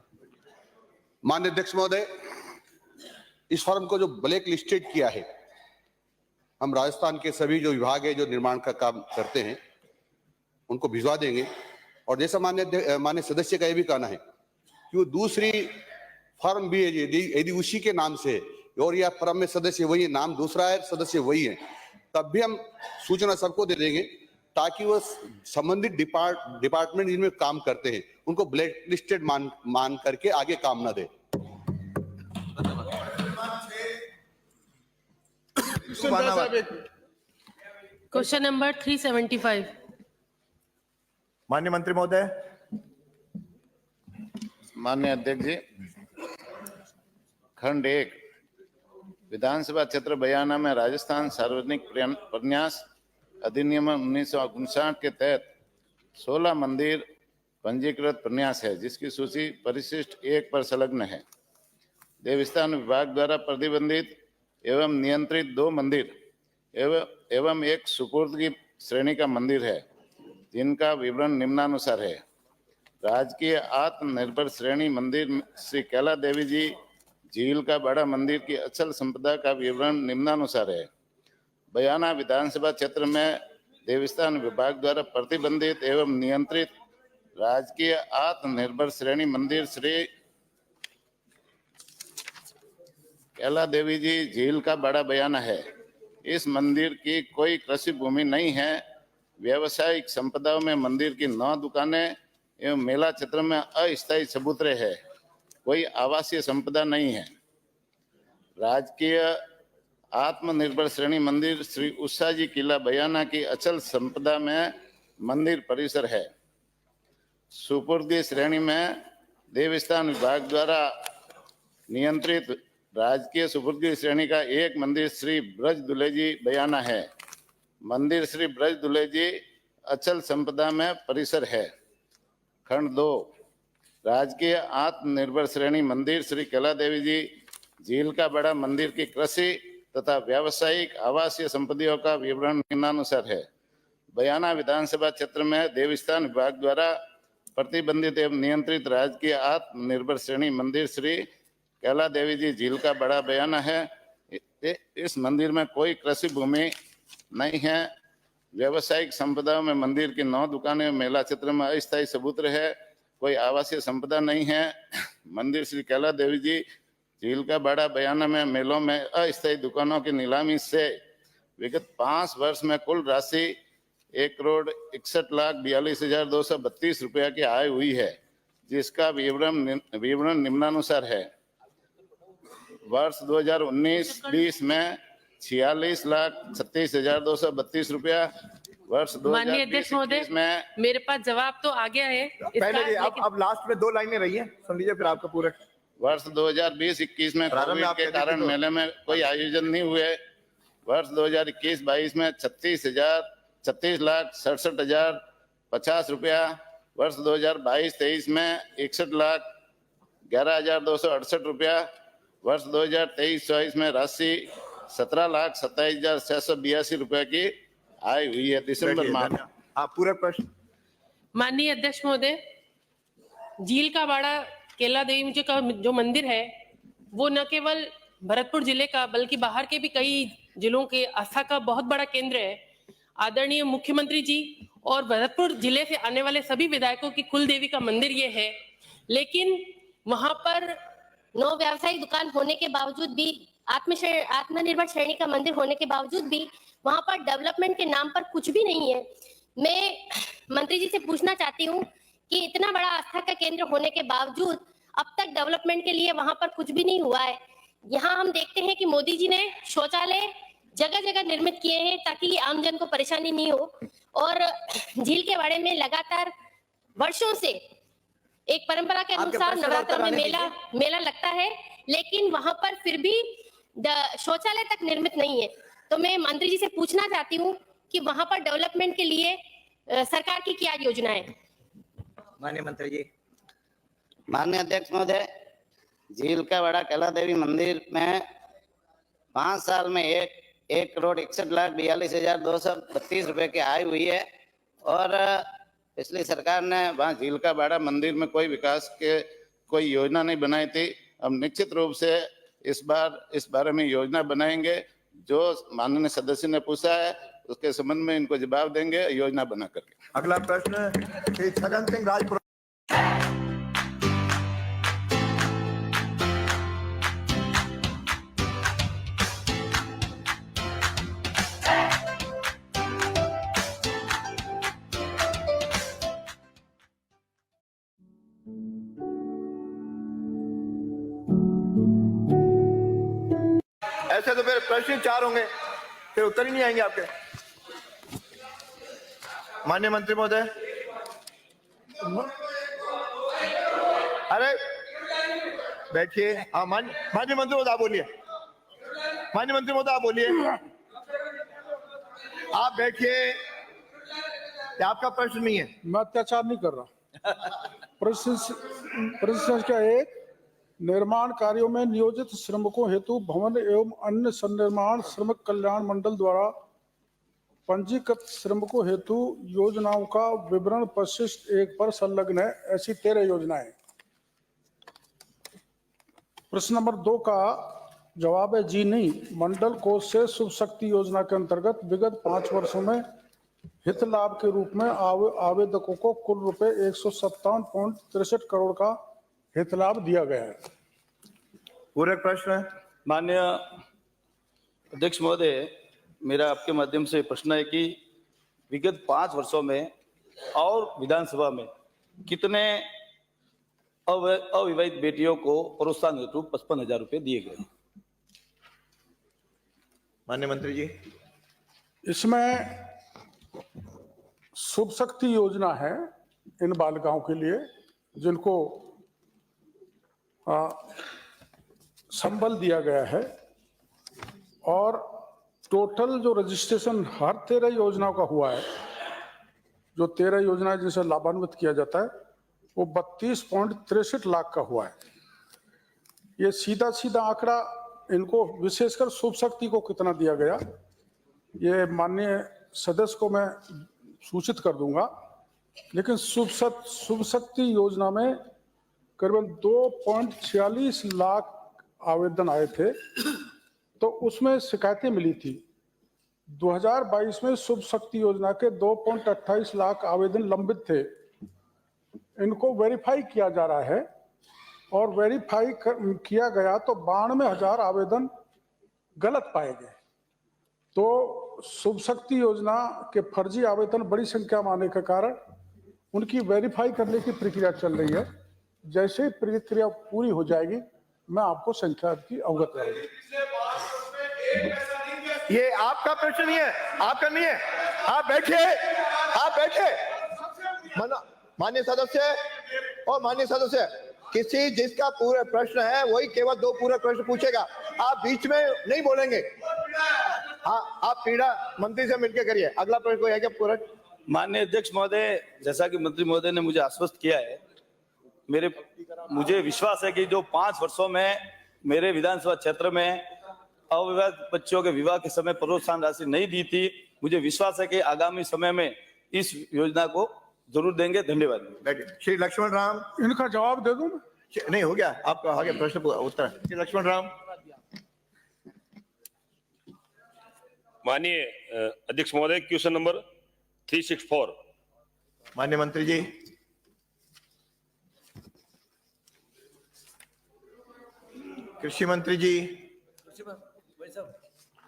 माननीय अध्यक्ष महोदय, इस फर्म को जो ब्लैक लिस्टेड किया है, हम राजस्थान के सभी जो विभाग है जो निर्माण का काम करते हैं उनको भिजवा देंगे। और जैसा माननीय सदस्य का यह भी कहना है कि वो दूसरी फर्म भी है यदि उसी के नाम से है और यह फर्म में सदस्य वही है, नाम दूसरा है, सदस्य वही है, तब भी हम सूचना सबको दे देंगे ताकि वो संबंधित डिपार्टमेंट जिनमें काम करते हैं उनको ब्लैक लिस्टेड मान करके आगे काम ना दे। Question number 375। माननीय मंत्री महोदय। माननीय अध्यक्ष जी, खंड 1 विधानसभा क्षेत्र बयाना में राजस्थान सार्वजनिक प्रन्यास अधिनियम 1959 के तहत 16 मंदिर पंजीकृत प्रन्यास है जिसकी सूची परिशिष्ट 1 पर संलग्न है। देवस्थान विभाग द्वारा प्रतिबंधित एवं नियंत्रित 2 मंदिर एवं एक सुपुर्दगी श्रेणी का मंदिर है जिनका विवरण निम्नानुसार है। राजकीय आत्मनिर्भर श्रेणी मंदिर श्री कैला देवी जी झील का बड़ा मंदिर की अचल संपदा का विवरण निम्नानुसार है। बयाना विधानसभा क्षेत्र में देवस्थान विभाग द्वारा प्रतिबंधित एवं नियंत्रित राजकीय आत्मनिर्भर श्रेणी मंदिर श्री कैला देवी जी झील का बड़ा बयाना है। इस मंदिर की कोई कृषि भूमि नहीं है। व्यावसायिक संपदाओं में मंदिर की 9 दुकानें एवं मेला क्षेत्र में अस्थायी चबूतरे है, कोई आवासीय संपदा नहीं है। राजकीय आत्मनिर्भर श्रेणी मंदिर श्री उषा जी किला बयाना की अचल संपदा में मंदिर परिसर है। सुपुर्दी श्रेणी में देवस्थान विभाग द्वारा नियंत्रित राजकीय सुपुर्दी श्रेणी का एक मंदिर श्री ब्रज दुले जी बयाना है। मंदिर श्री ब्रज दुले जी अचल संपदा में परिसर है। खंड 2 राजकीय आत्मनिर्भर श्रेणी मंदिर श्री कैला देवी जी झील का बड़ा मंदिर की कृषि तथा व्यावसायिक आवासीय संपत्तियों का विवरण निम्नानुसार है। बयाना विधानसभा क्षेत्र में देवस्थान विभाग द्वारा प्रतिबंधित एवं नियंत्रित राजकीय आत्मनिर्भर श्रेणी मंदिर श्री कैला देवी जी झील का बड़ा बयाना है। इस मंदिर में कोई कृषि भूमि नहीं है। व्यावसायिक संपदाओं में मंदिर की 9 दुकानें, मेला क्षेत्र में अस्थायी चबूतरे है, कोई आवासीय संपदा नहीं है। मंदिर श्री कैला देवी जी झील का बड़ा बयाना में मेलों में अस्थायी दुकानों की नीलामी से विगत 5 वर्ष में कुल राशि 1,61,42,232 रुपया की आय हुई है, जिसका विवरण निम्नानुसार है। वर्ष 2019-20 में 46,36,232 रुपया, वर्ष 2020 में मेरे पास जवाब तो आ गया है पहले अब लास्ट में 2 लाइनें रही हैं, सुन लीजिए फिर आपका पूरा। वर्ष 2020-21 में कोविड के कारण मेले में कोई आयोजन नहीं हुए। वर्ष 2021-22 में 36,67,50 रुपया। वर्ष 2022-23 में 61,11,268 रुपया। वर्ष 2023-24 में राशि 17,27,682 रुपया की आय हुई है दिसंबर माह। आप पूरा प्रश्न। माननीय अध्यक्ष महोदय, झील का बाड़ा कैला देवी जी का जो मंदिर है वो न केवल भरतपुर जिले का बल्कि बाहर के भी कई जिलों के आस्था का बहुत बड़ा केंद्र है। आदरणीय मुख्यमंत्री जी और भरतपुर जिले से आने वाले सभी विधायकों की कुल देवी का मंदिर ये है, लेकिन वहां पर 9 व्यावसायिक दुकान होने के बावजूद भी, आत्मनिर्भर श्रेणी का मंदिर होने के बावजूद भी वहां पर डेवलपमेंट के नाम पर कुछ भी नहीं है। मैं मंत्री जी से पूछना चाहती हूँ कि इतना बड़ा आस्था का केंद्र होने के बावजूद अब तक डेवलपमेंट के लिए वहां पर कुछ भी नहीं हुआ है। यहाँ हम देखते हैं कि मोदी जी ने शौचालय जगह जगह निर्मित किए हैं ताकि आमजन को परेशानी नहीं हो, और झील के बारे में लगातार वर्षों से एक परंपरा के अनुसार नवरात्र में मेला लगता है, लेकिन वहां पर फिर भी शौचालय तक निर्मित नहीं है। तो मैं मंत्री जी से पूछना चाहती हूँ कि वहां पर डेवलपमेंट के लिए सरकार की क्या योजना है। माननीय मंत्री जी। माननीय अध्यक्ष महोदय, झील का बड़ा कैला देवी मंदिर में 5 साल में 1,61,42,232 रुपए की आय हुई है और पिछली सरकार ने वहाँ झील का बाड़ा मंदिर में कोई विकास के कोई योजना नहीं बनाई थी। हम निश्चित रूप से इस बार इस बारे में योजना बनाएंगे। जो माननीय सदस्य ने पूछा है उसके संबंध में इनको जवाब देंगे योजना बना करके। अगला प्रश्न श्री छगन सिंह राजपुर। ऐसे तो फिर प्रश्न 4 होंगे, फिर उत्तर ही नहीं आएंगे आपके। माननीय मंत्री महोदय। अरे बैठिए। हाँ माननीय मंत्री महोदय आप बोलिए। माननीय मंत्री महोदय आप बोलिए। आप बैठिए। आपका प्रश्न नहीं है। मैं अत्याचार नहीं कर रहा। प्रश्न संख्या 1, निर्माण कार्यों में नियोजित श्रमिकों हेतु भवन एवं अन्य सन्निर्माण श्रमिक कल्याण मंडल द्वारा पंजीकृत श्रमिकों हेतु योजनाओं का विवरण परिशिष्ट 1 पर संलग्न है। ऐसी 13 योजनाएं। प्रश्न नंबर 2 का जवाब है जी नहीं। मंडल कोष से शुभ शक्ति योजना के अंतर्गत विगत 5 वर्षों में हित लाभ के रूप में आवेदकों को कुल रुपए 157.63 करोड़ का हित लाभ दिया गया है। पूरक प्रश्न। माननीय अध्यक्ष महोदय, मेरा आपके माध्यम से प्रश्न है कि विगत 5 वर्षों में और विधानसभा में कितने अविवाहित बेटियों को प्रोत्साहन हेतु 55,000 रुपए दिए गए। माननीय मंत्री जी। इसमें शुभ शक्ति योजना है इन बालिकाओं के लिए जिनको संबल दिया गया है और टोटल जो रजिस्ट्रेशन हर 13 योजनाओं का हुआ है, जो 13 योजनाएं जिसे लाभान्वित किया जाता है वो 32.63 लाख का हुआ है। ये सीधा सीधा आंकड़ा इनको विशेषकर शुभ शक्ति को कितना दिया गया ये माननीय सदस्य को मैं सूचित कर दूंगा। लेकिन शुभ शक्ति योजना में करीबन 2.46 लाख आवेदन आए थे, तो उसमें शिकायतें मिली थी। 2022 में शुभ शक्ति योजना के 2.28 लाख आवेदन लंबित थे। इनको वेरीफाई किया जा रहा है और वेरीफाई किया गया तो 92,000 आवेदन गलत पाए गए। तो शुभ शक्ति योजना के फर्जी आवेदन बड़ी संख्या में आने के कारण उनकी वेरीफाई करने की प्रक्रिया चल रही है। जैसे ही प्रक्रिया पूरी हो जाएगी मैं आपको संख्या की अवगत कराऊंगा। ये आपका प्रश्न नहीं है, आपका नहीं है। आप बैठिए। आप बैठे। माननीय सदस्य और माननीय सदस्य, किसी जिसका पूरा प्रश्न है वही केवल 2 पूरा प्रश्न पूछेगा। आप बीच में नहीं बोलेंगे। हाँ, आप पीड़ा मंत्री से मिलकर करिए। अगला प्रश्न कोई है क्या पूरा? माननीय अध्यक्ष महोदय, जैसा कि मंत्री महोदय ने मुझे आश्वस्त किया है, मुझे विश्वास है कि जो 5 वर्षों में मेरे विधानसभा क्षेत्र में अविवाहित बच्चियों के विवाह के समय प्रोत्साहन राशि नहीं दी थी, मुझे विश्वास है कि आगामी समय में इस योजना को जरूर देंगे। धन्यवाद। श्री लक्ष्मण राम। इनका जवाब दे दूं? नहीं हो गया आपका, आगे प्रश्न उत्तर। श्री लक्ष्मण राम। माननीय अध्यक्ष महोदय, क्वेश्चन नंबर 364। माननीय मंत्री जी। कृषि मंत्री जी।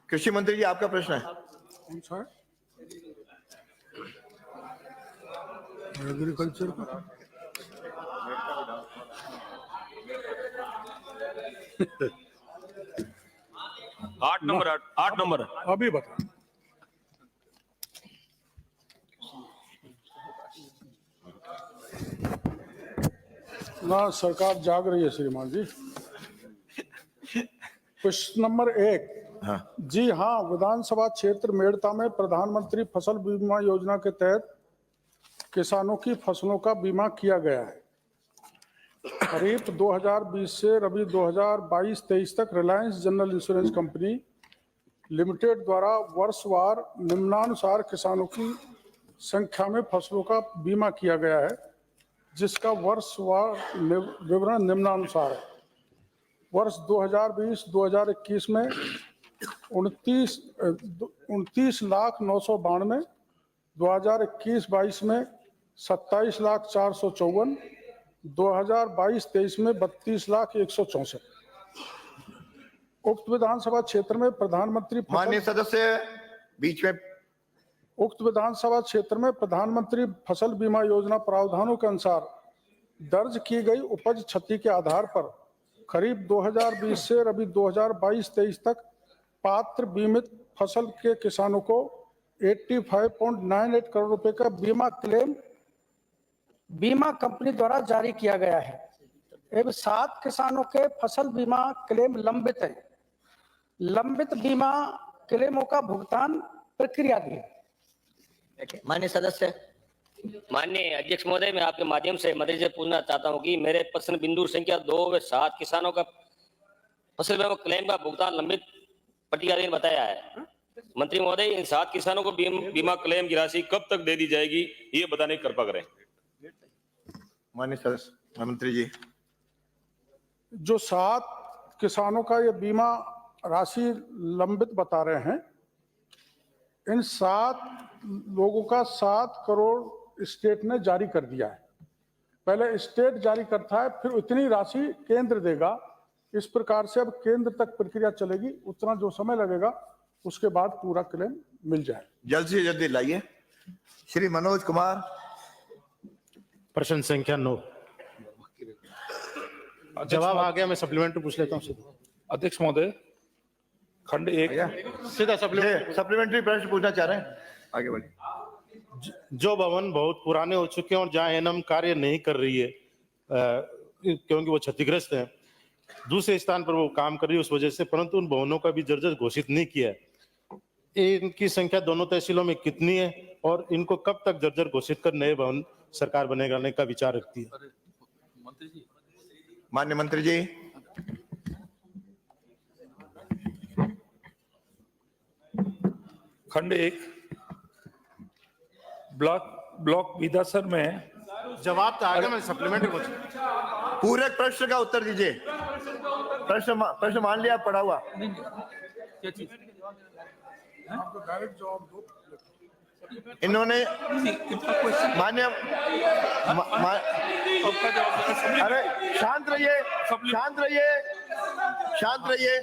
कृषि मंत्री जी आपका प्रश्न है। एग्रीकल्चर का 8 नंबर अभी बता। ना सरकार जाग रही है श्रीमान जी। प्रश्न नंबर 1। जी हाँ, विधानसभा क्षेत्र मेड़ता में प्रधानमंत्री फसल बीमा योजना के तहत किसानों की फसलों का बीमा किया गया है। खरीफ 2020 से रबी 2022-23 तक Reliance general insurance company limited द्वारा वर्षवार निम्नानुसार किसानों की संख्या में फसलों का बीमा किया गया है, जिसका वर्षवार विवरण निम्नानुसार है। वर्ष 2020-2021 में 29,992, 2021-22 में 27,454, 2022-23 में 32,164। उक्त विधानसभा क्षेत्र में प्रधानमंत्री माननीय सदस्य बीच में। उक्त विधानसभा क्षेत्र में प्रधानमंत्री फसल बीमा योजना प्रावधानों के अनुसार दर्ज की गई उपज क्षति के आधार पर खरीफ 2020 से रबी 2022-23 तक पात्र बीमित फसल के किसानों को 85.98 करोड़ रुपए का बीमा क्लेम बीमा कंपनी द्वारा जारी किया गया है एवं 7 किसानों के फसल बीमा क्लेम लंबित है। लंबित बीमा क्लेमों का भुगतान प्रक्रिया दी। माननीय सदस्य। माननीय अध्यक्ष महोदय, मैं आपके माध्यम से मंत्री से पूछना चाहता हूं कि मेरे प्रश्न बिंदु संख्या 2 व 7 किसानों का फसल बीमा क्लेम का भुगतान लंबित प्रतिक्रिया बताया है। मंत्री महोदय, इन 7 किसानों को बीमा क्लेम की राशि कब तक दे दी जाएगी, ये बताने की कृपा करें। माननीय सदस्य मंत्री जी। जो 7 किसानों का ये बीमा राशि लंबित बता रहे हैं, इन 7 लोगों का 7 करोड़ स्टेट ने जारी कर दिया है। पहले स्टेट जारी करता है, फिर उतनी राशि केंद्र देगा। इस प्रकार से अब केंद्र तक प्रक्रिया चलेगी, उतना जो समय लगेगा उसके बाद पूरा क्लेम मिल जाए। जल्द से जल्दी लाइए। श्री मनोज कुमार। प्रश्न संख्या 9। जवाब आ गया, मैं सप्लीमेंट्री पूछ लेता हूँ। अध्यक्ष महोदय, खंड 1 सीधा सप्लीमेंट्री प्रश्न पूछना चाह रहे हैं, आगे बढ़िए। जो भवन बहुत पुराने हो चुके हैं और जहां एनएम कार्य नहीं कर रही है क्योंकि वो क्षतिग्रस्त है, दूसरे स्थान पर वो काम कर रही है उस वजह से, परंतु उन भवनों का भी जर्जर घोषित नहीं किया है। इनकी संख्या दोनों तहसीलों में कितनी है और इनको कब तक जर्जर घोषित कर नए भवन सरकार बनेगाने का विचार रखती है? माननीय मंत्री जी। खंड 1 ब्लॉक विधासर में। जवाब तो आ गया, मैं सप्लीमेंट्री पूछ। पूरे प्रश्न का उत्तर दीजिए। प्रश्न मान लिया, पढ़ा हुआ। इन्होंने मान्य अरे शांत रहिए, शांत रहिए, शांत रहिए।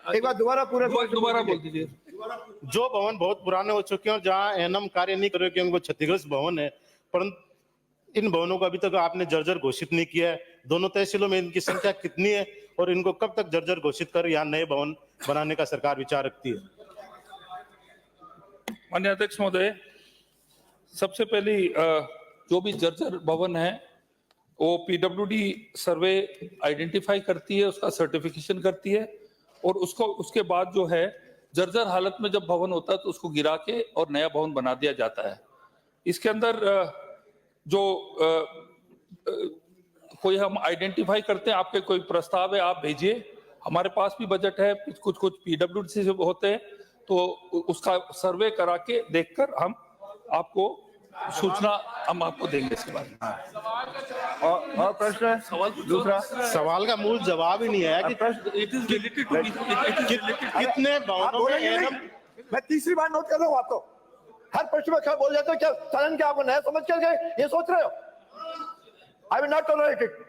एक बार दोबारा दोबारा बोल दीजिए। जो भवन बहुत पुराने हो चुके हैं और जहां एनएम कार्य नहीं कर रहे क्योंकि वो क्षतिग्रस्त भवन है, परंतु इन भवनों का अभी तक आपने जर्जर घोषित नहीं किया है। दोनों तहसीलों में इनकी संख्या कितनी है और इनको कब तक जर्जर घोषित कर यहाँ नए भवन बनाने का सरकार विचार रखती है? माननीय अध्यक्ष महोदय, सबसे पहली जो भी जर्जर भवन है वो पीडब्ल्यूडी सर्वे आइडेंटिफाई करती है, उसका सर्टिफिकेशन करती है और उसके बाद जो है जर्जर हालत में जब भवन होता है तो उसको गिरा के और नया भवन बना दिया जाता है। इसके अंदर जो कोई हम आइडेंटिफाई करते हैं, आपके कोई प्रस्ताव है आप भेजिए, हमारे पास भी बजट है, कुछ पीडब्ल्यूडी से होते हैं तो उसका सर्वे करा के देखकर हम आपको सूचना हम आपको देंगे इसके बारे में। और प्रश्न दूसरा सवाल का मूल जवाब ही नहीं आया कि कितने भवनों में एनएम। मैं तीसरी बार नोट कर रहा हूँ आपको। हर प्रश्न में बोल जाते हो क्या सदन के आपको नया समझ करके ये सोच रहे हो? आई will not tolerate it.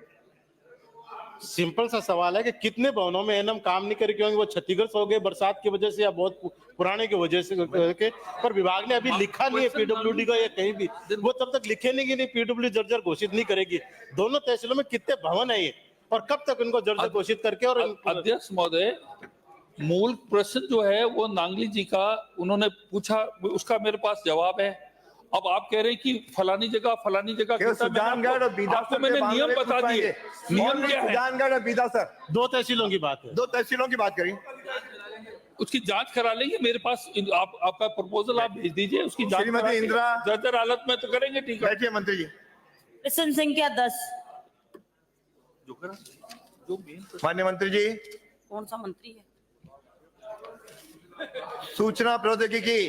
Simple सा सवाल है कि कितने भवनों में एनएम काम नहीं करे क्योंकि वो क्षतिग्रस्त हो गए बरसात की वजह से या बहुत पुराने की वजह से के, पर विभाग ने अभी लिखा नहीं है पीडब्ल्यूडी का या कहीं भी, वो तब तक लिखे नहीं कि नहीं पीडब्ल्यूडी जर्जर घोषित नहीं करेगी। दोनों तहसीलों में कितने भवन है ये और कब तक इनको जर्जर घोषित करके? और अध्यक्ष महोदय, मूल प्रश्न जो है वो नांगली जी का उन्होंने पूछा, उसका मेरे पास जवाब है। अब आप कह रहे हैं कि फलानी जगह केवल सुजानगढ़ और बीदा आपको मैंने नियम बता दिए। नियम क्या है? सुजानगढ़ और बीदा सर, 2 तहसीलों की बात है। 2 तहसीलों की बात करी। उसकी जांच करा लेंगे। मेरे पास आपका प्रपोजल आप भेज दीजिए, उसकी जांच श्रीमती करा के इंदिरा जर्जर हालत में तो करेंगे। ठीक है, बैठिए मंत्री जी। प्रश्न संख्या 10। माननीय मंत्री जी, कौन सा मंत्री है? सूचना प्रौद्योगिकी।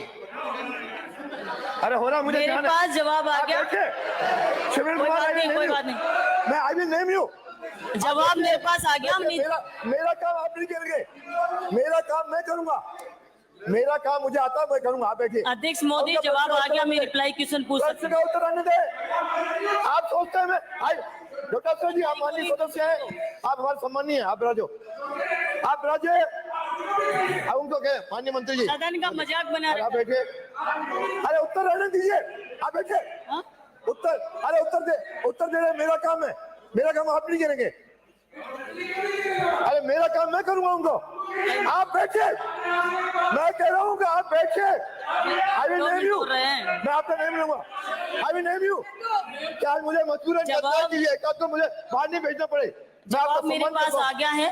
अरे हो रहा मुझे मेरे ध्यान है। पास जवाब आ गया। शिविर कोई कुमार, बात I will नहीं, name कोई you. बात नहीं। मैं आई विल नेम यू। जवाब मेरे पास आ गया। हम नहीं मेरा काम आप नहीं करेंगे, मेरा काम मैं करूंगा। मेरा काम मुझे आता है, मैं करूंगा। आप बैठिए। अध्यक्ष महोदय, जवाब आ गया। मैं रिप्लाई क्वेश्चन पूछ सकती प्रश्न का उत्तर आने दे। आप सोचते हैं डॉक्टर सर जी, आप माननीय सदस्य हैं, आप हमारे सम्मानीय हैं। आप राजो, आप राजे। अब उनको कहे माननीय मंत्री जी, सदन का मजाक बना रहे। आप बैठिए। अरे उत्तर रहने दीजिए, आप बैठिए। उत्तर, अरे उत्तर दे रहे। मेरा काम है, मेरा काम आप नहीं करेंगे। अरे मेरा काम मैं करूंगा उनको। आप बैठे, मैं कह रहा हूँ कि आप बैठे। I will name you. मैं आपका नेम लूंगा। I will name you. क्या आज मुझे मजबूरन कीजिए, क्या तो मुझे बाहर नहीं भेजना पड़े। जवाब मेरे पास आ गया है।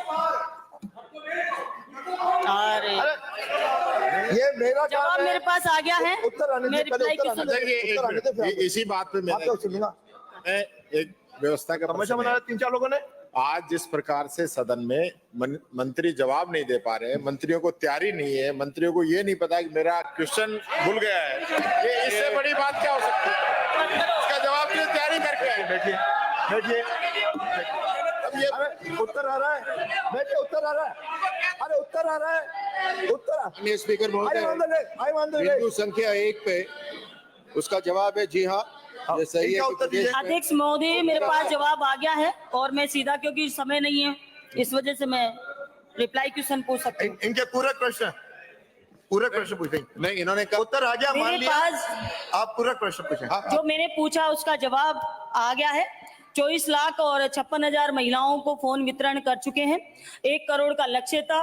अरे ये मेरा जवाब मेरे पास आ गया है। उत्तर आने मैं दे, पहले रिप्लाई उत्तर आने दे, उत्तर आने दे, फिर आप- इसी बात पे आपका सुनूंगा। मैं एक व्यवस्था का समस्या बना रहे 3-4 लोगों ने। आज जिस प्रकार से सदन में मंत्री जवाब नहीं दे पा रहे हैं, मंत्रियों को तैयारी नहीं है, मंत्रियों को ये नहीं पता कि मेरा क्वेश्चन भूल गया है, ये इससे बड़ी बात क्या हो सकती है? इसका जवाब के लिए तैयारी करके आए। बैठिए, बैठिए। अब ये उत्तर आ रहा है। बैठिए, उत्तर आ रहा है। अरे उत्तर आ रहा है, उत्तर। माननीय स्पीकर महोदय, आई मान बिंदु संख्या 1 पे उसका जवाब है जी हाँ, ये सही है कि प्रदेश में- अध्यक्ष महोदय, मेरे पास जवाब आ गया है और मैं सीधा, क्योंकि समय नहीं है, इस वजह से मैं रिप्लाई क्वेश्चन पूछ सकती हूँ। इनके पूरक प्रश्न पूछेंगे। नहीं, इन्होंने कहा उत्तर आ गया, मान मेरे लिया। पास आप पूरक प्रश्न पूछें। जो मैंने पूछा उसका जवाब आ गया है। 24 लाख और 56,000 महिलाओं को फोन वितरण कर चुके हैं। 1 करोड़ का लक्ष्य था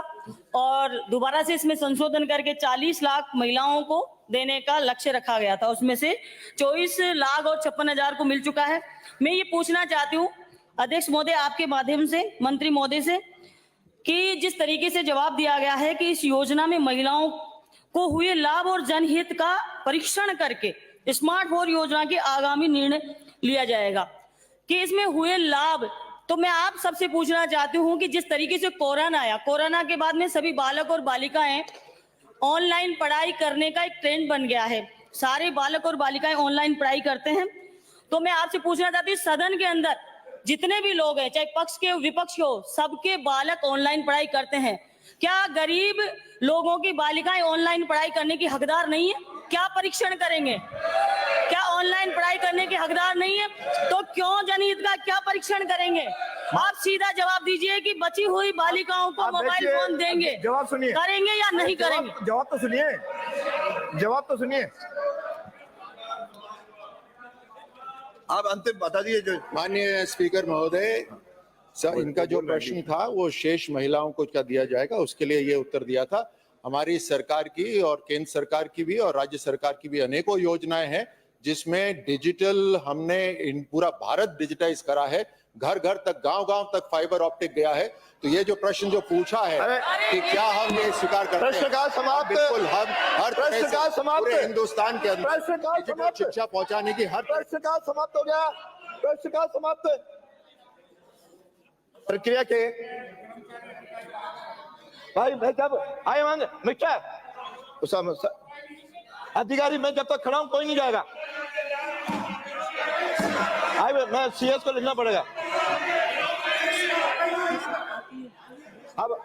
और दोबारा से इसमें संशोधन करके 40 लाख महिलाओं को देने का लक्ष्य रखा गया था। उसमें से 24 लाख और 56,000 को मिल चुका है। मैं ये पूछना चाहती हूँ अध्यक्ष महोदय, आपके माध्यम से मंत्री महोदय से, कि जिस तरीके से जवाब दिया गया है कि इस योजना में महिलाओं को हुए लाभ और जनहित का परीक्षण करके स्मार्ट फोन योजना के आगामी निर्णय लिया जाएगा, कि इसमें हुए लाभ। तो मैं आप सबसे पूछना चाहती हूँ कि जिस तरीके से कोरोना आया, कोरोना के बाद में सभी बालक और बालिकाएं ऑनलाइन पढ़ाई करने का एक ट्रेंड बन गया है। सारे बालक और बालिकाएं ऑनलाइन पढ़ाई करते हैं। तो मैं आपसे पूछना चाहती हूँ, सदन के अंदर जितने भी लोग हैं, चाहे पक्ष के विपक्ष हो, सबके बालक ऑनलाइन पढ़ाई करते हैं। क्या गरीब लोगों की बालिकाएं ऑनलाइन पढ़ाई करने की हकदार नहीं है? क्या परीक्षण करेंगे? क्या ऑनलाइन पढ़ाई करने के हकदार नहीं है? तो क्यों जनहित का क्या परीक्षण करेंगे? आप सीधा जवाब दीजिए कि बची हुई बालिकाओं को मोबाइल फोन देंगे, जवाब सुनिए, करेंगे या नहीं करेंगे? जवाब तो सुनिए, जवाब तो सुनिए। आप अंतिम बता दीजिए। जो माननीय स्पीकर महोदय, सर इनका जो प्रश्न था वो शेष महिलाओं को क्या दिया जाएगा, उसके लिए ये उत्तर दिया था। हमारी सरकार की और केंद्र सरकार की भी और राज्य सरकार की भी अनेकों योजनाएं हैं जिसमें डिजिटल हमने पूरा भारत डिजिटाइज करा है। घर घर तक, गांव गांव तक फाइबर ऑप्टिक गया है। तो ये जो प्रश्न जो पूछा है कि क्या हम ये स्वीकार करते हैं? प्रश्न का समाप्त। बिल्कुल, हम हर तरह प्रश्न से का समाप्त। पूरे हिंदुस्तान के अंदर प्रश्न का डिजिटल समाप्त। शिक्षा पहुंचाने की हर प्रश्न का समाप्त हो गया। प्रश्न का समाप्त। प्रक्रिया के भाई, मैं जब आए मांगे मिस्टर अधिकारी, मैं जब तक खड़ा हूं कोई नहीं जाएगा। मैं सीएस को लिखना पड़ेगा। अब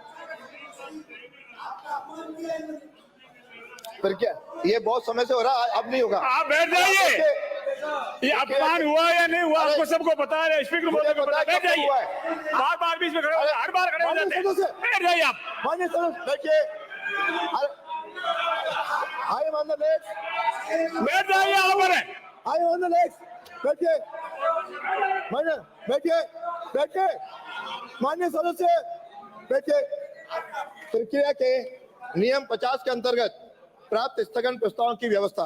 फिर क्या, ये बहुत समय से हो रहा है, अब नहीं होगा। आप बैठ जाइए। ये अपमान हुआ या नहीं हुआ आपको सबको पता है। स्पीकर महोदय को पता है। बैठ जाइए। बार बार बीच में खड़े हो, हर बार खड़े हो जाते हैं। बैठ जाइए आप। मानिए सदस्य, बैठिए। I am on the next. बैठ जाइए आप। आई ऑन द नेक्स्ट। बैठिए, मानिए, बैठिए, बैठिए। माननीय सदस्य बैठिए। प्रक्रिया के नियम 50 के अंतर्गत प्राप्त स्थगन प्रस्तावों की व्यवस्था।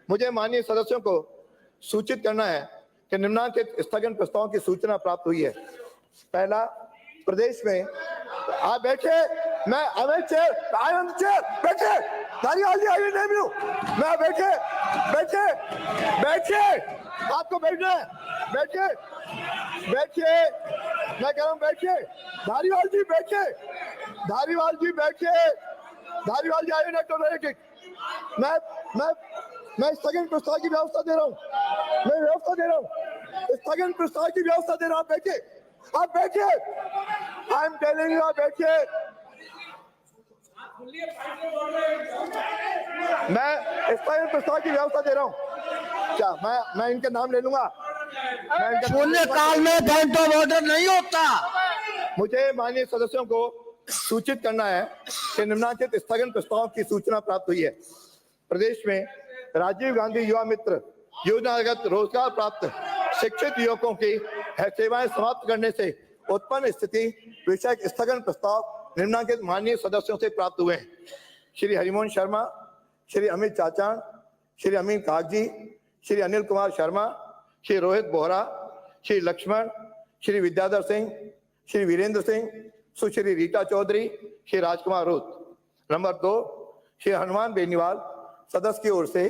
मुझे माननीय सदस्यों को सूचित करना है कि निम्नलिखित स्थगन प्रस्तावों की सूचना प्राप्त हुई है। पहला, प्रदेश में आप बैठे, मैं आई एम चेयर बैठे, धारीवाल जी आई विल नेम यू, मैं बैठे बैठे बैठे, आपको बैठना है, बैठे बैठे, मैं कह रहा हूँ बैठे, धारीवाल जी बैठे, धारीवाल जी बैठे, धारीवाल जी आई विल नॉट, मैं स्थगन प्रस्ताव की व्यवस्था दे रहा हूँ, मैं व्यवस्था दे रहा हूँ, स्थगन प्रस्ताव की व्यवस्था दे रहा हूँ, बैठे, आप बैठिए, आई एम टेलिंग यू, आप बैठिए। मैं स्थगन प्रस्ताव की व्यवस्था दे रहा हूँ। क्या मैं इनके नाम ले लूंगा? शून्य काल में पॉइंट ऑफ ऑर्डर नहीं होता। मुझे माननीय सदस्यों को सूचित करना है कि निम्नलिखित स्थगन प्रस्ताव की सूचना प्राप्त हुई है। प्रदेश में राजीव गांधी युवा मित्र योजना अंतर्गत रोजगार प्राप्त शिक्षित युवकों की सेवाएं समाप्त करने से उत्पन्न स्थिति विषयक स्थगन प्रस्ताव निम्नलिखित माननीय सदस्यों से प्राप्त हुए हैं। श्री हरिमोहन शर्मा, श्री अमित चाचान, श्री अमीन कागजी, श्री अनिल कुमार शर्मा, श्री रोहित बोहरा, श्री लक्ष्मण, श्री विद्याधर सिंह, श्री वीरेंद्र सिंह, सुश्री रीटा चौधरी, श्री राजकुमार रोत। नंबर 2, श्री हनुमान बेनीवाल सदस्य की ओर से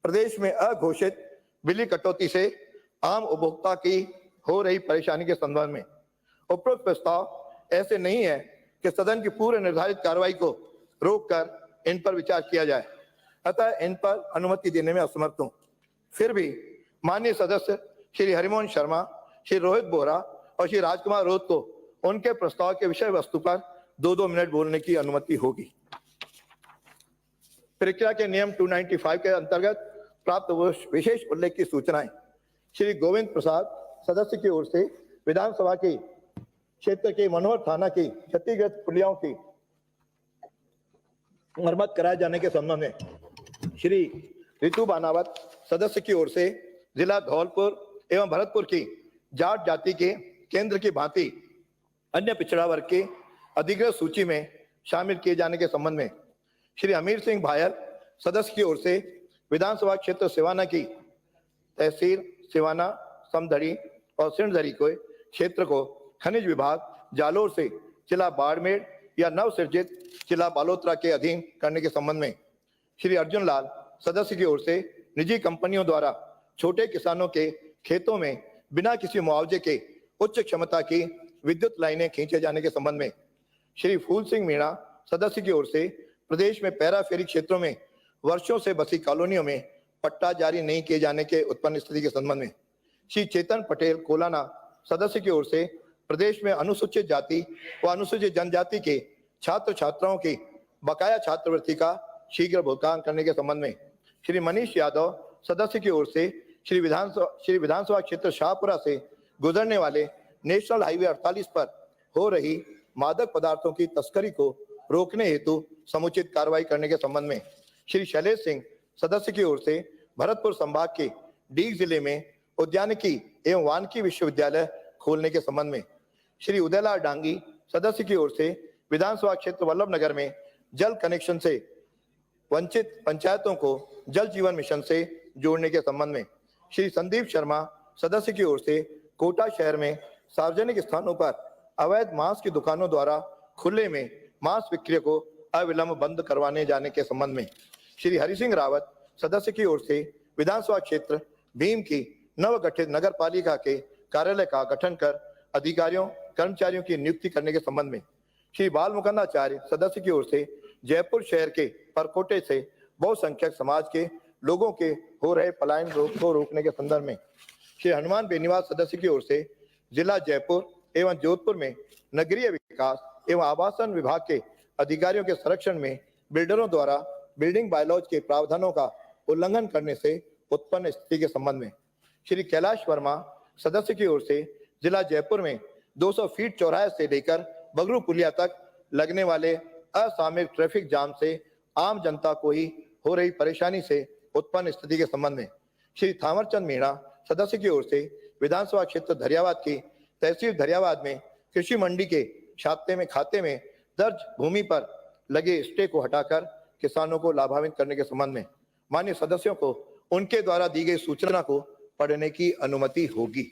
प्रदेश में अघोषित बिजली कटौती से आम उपभोक्ता की हो रही परेशानी के संबंध में उपरोक्त प्रस्ताव ऐसे नहीं है कि सदन की पूर्व निर्धारित कार्रवाई को रोककर इन पर विचार किया जाए, अतः इन पर अनुमति देने में असमर्थ हूं। फिर भी माननीय सदस्य श्री हरिमोहन शर्मा, श्री रोहित बोहरा और श्री राजकुमार रोत को उनके प्रस्ताव के विषय वस्तु पर 2-2 मिनट बोलने की अनुमति होगी। प्रक्रिया के नियम 295 के अंतर्गत प्राप्त विशेष उल्लेख की सूचनाएं। श्री गोविंद प्रसाद सदस्य की ओर से विधानसभा के क्षेत्र के मनोहर थाना की क्षतिग्रस्त पुलियाओं की मरम्मत कराए जाने के संबंध में श्री रितु बानावत सदस्य की ओर से जिला धौलपुर एवं भरतपुर की जाट जाति के केंद्र की भांति अन्य पिछड़ा वर्ग के अधिकृत सूची में शामिल किए जाने के संबंध में श्री अमीर सिंह भायल सदस्य की ओर से विधानसभा क्षेत्र सिवाना की तहसील सिवाना, समधरी और सिंधरी के क्षेत्र को खनिज विभाग जालोर से जिला बाड़मेर या नवसृजित जिला बालोतरा के अधीन करने के संबंध में श्री अर्जुन लाल सदस्य की ओर से निजी कंपनियों द्वारा छोटे किसानों के खेतों में बिना किसी मुआवजे के उच्च क्षमता की विद्युत लाइनें खींचे जाने के संबंध में श्री फूल सिंह मीणा सदस्य की ओर से प्रदेश में पैरा फेरी क्षेत्रों में वर्षों से बसी कॉलोनियों में पट्टा जारी नहीं किए जाने के उत्पन्न स्थिति के संबंध में श्री चेतन पटेल कोलाना सदस्य की ओर से प्रदेश में अनुसूचित जाति व अनुसूचित जनजाति के छात्र छात्राओं की बकाया छात्रवृत्ति का शीघ्र भुगतान करने के संबंध में श्री मनीष यादव सदस्य की ओर से श्री विधानसभा क्षेत्र शाहपुरा से गुजरने वाले नेशनल हाईवे 48 पर हो रही मादक पदार्थों की तस्करी को रोकने हेतु समुचित कार्रवाई करने के संबंध में श्री शैलेश सिंह सदस्य की ओर से भरतपुर संभाग के डीग जिले में उद्यानिकी एवं वानिकी विश्वविद्यालय खोलने के संबंध में श्री उदयलाल डांगी सदस्य की ओर से विधानसभा क्षेत्र वल्लभ नगर में जल कनेक्शन से वंचित पंचायतों को जल जीवन मिशन से जोड़ने के संबंध में श्री संदीप शर्मा सदस्य की ओर से कोटा शहर में सार्वजनिक स्थानों पर अवैध मांस की दुकानों द्वारा खुले में मांस विक्रय को अविलंब बंद करवाने जाने के संबंध में श्री हरि सिंह रावत सदस्य की ओर से विधानसभा क्षेत्र भीम की नवगठित नगर पालिका के कार्यालय का गठन कर अधिकारियों कर्मचारियों की नियुक्ति करने के संबंध में श्री बाल मुकंदाचार्य सदस्य की ओर से जयपुर शहर के परकोटे से बहुसंख्यक समाज के लोगों के हो रहे पलायन को रोकने के संदर्भ में श्री हनुमान बेनीवाल सदस्य की ओर से जिला जयपुर एवं जोधपुर में नगरीय विकास एवं आवासन विभाग के अधिकारियों के संरक्षण में बिल्डरों द्वारा बिल्डिंग बायलॉज के प्रावधानों का उल्लंघन करने से उत्पन्न स्थिति के संबंध में श्री कैलाश वर्मा सदस्य की ओर से जिला जयपुर में 200 फीट चौराहे से लेकर बगरू पुलिया तक लगने वाले असामयिक ट्रैफिक जाम से आम जनता को ही हो रही परेशानी से उत्पन्न स्थिति के संबंध में श्री थावरचंद मीणा सदस्य की ओर से विधानसभा क्षेत्र धरियावाद की तहसील धरियावाद में कृषि मंडी के खाते में दर्ज भूमि पर लगे स्टे को हटाकर किसानों को लाभान्वित करने के संबंध में माननीय सदस्यों को उनके द्वारा दी गई सूचना को पढ़ने की अनुमति होगी।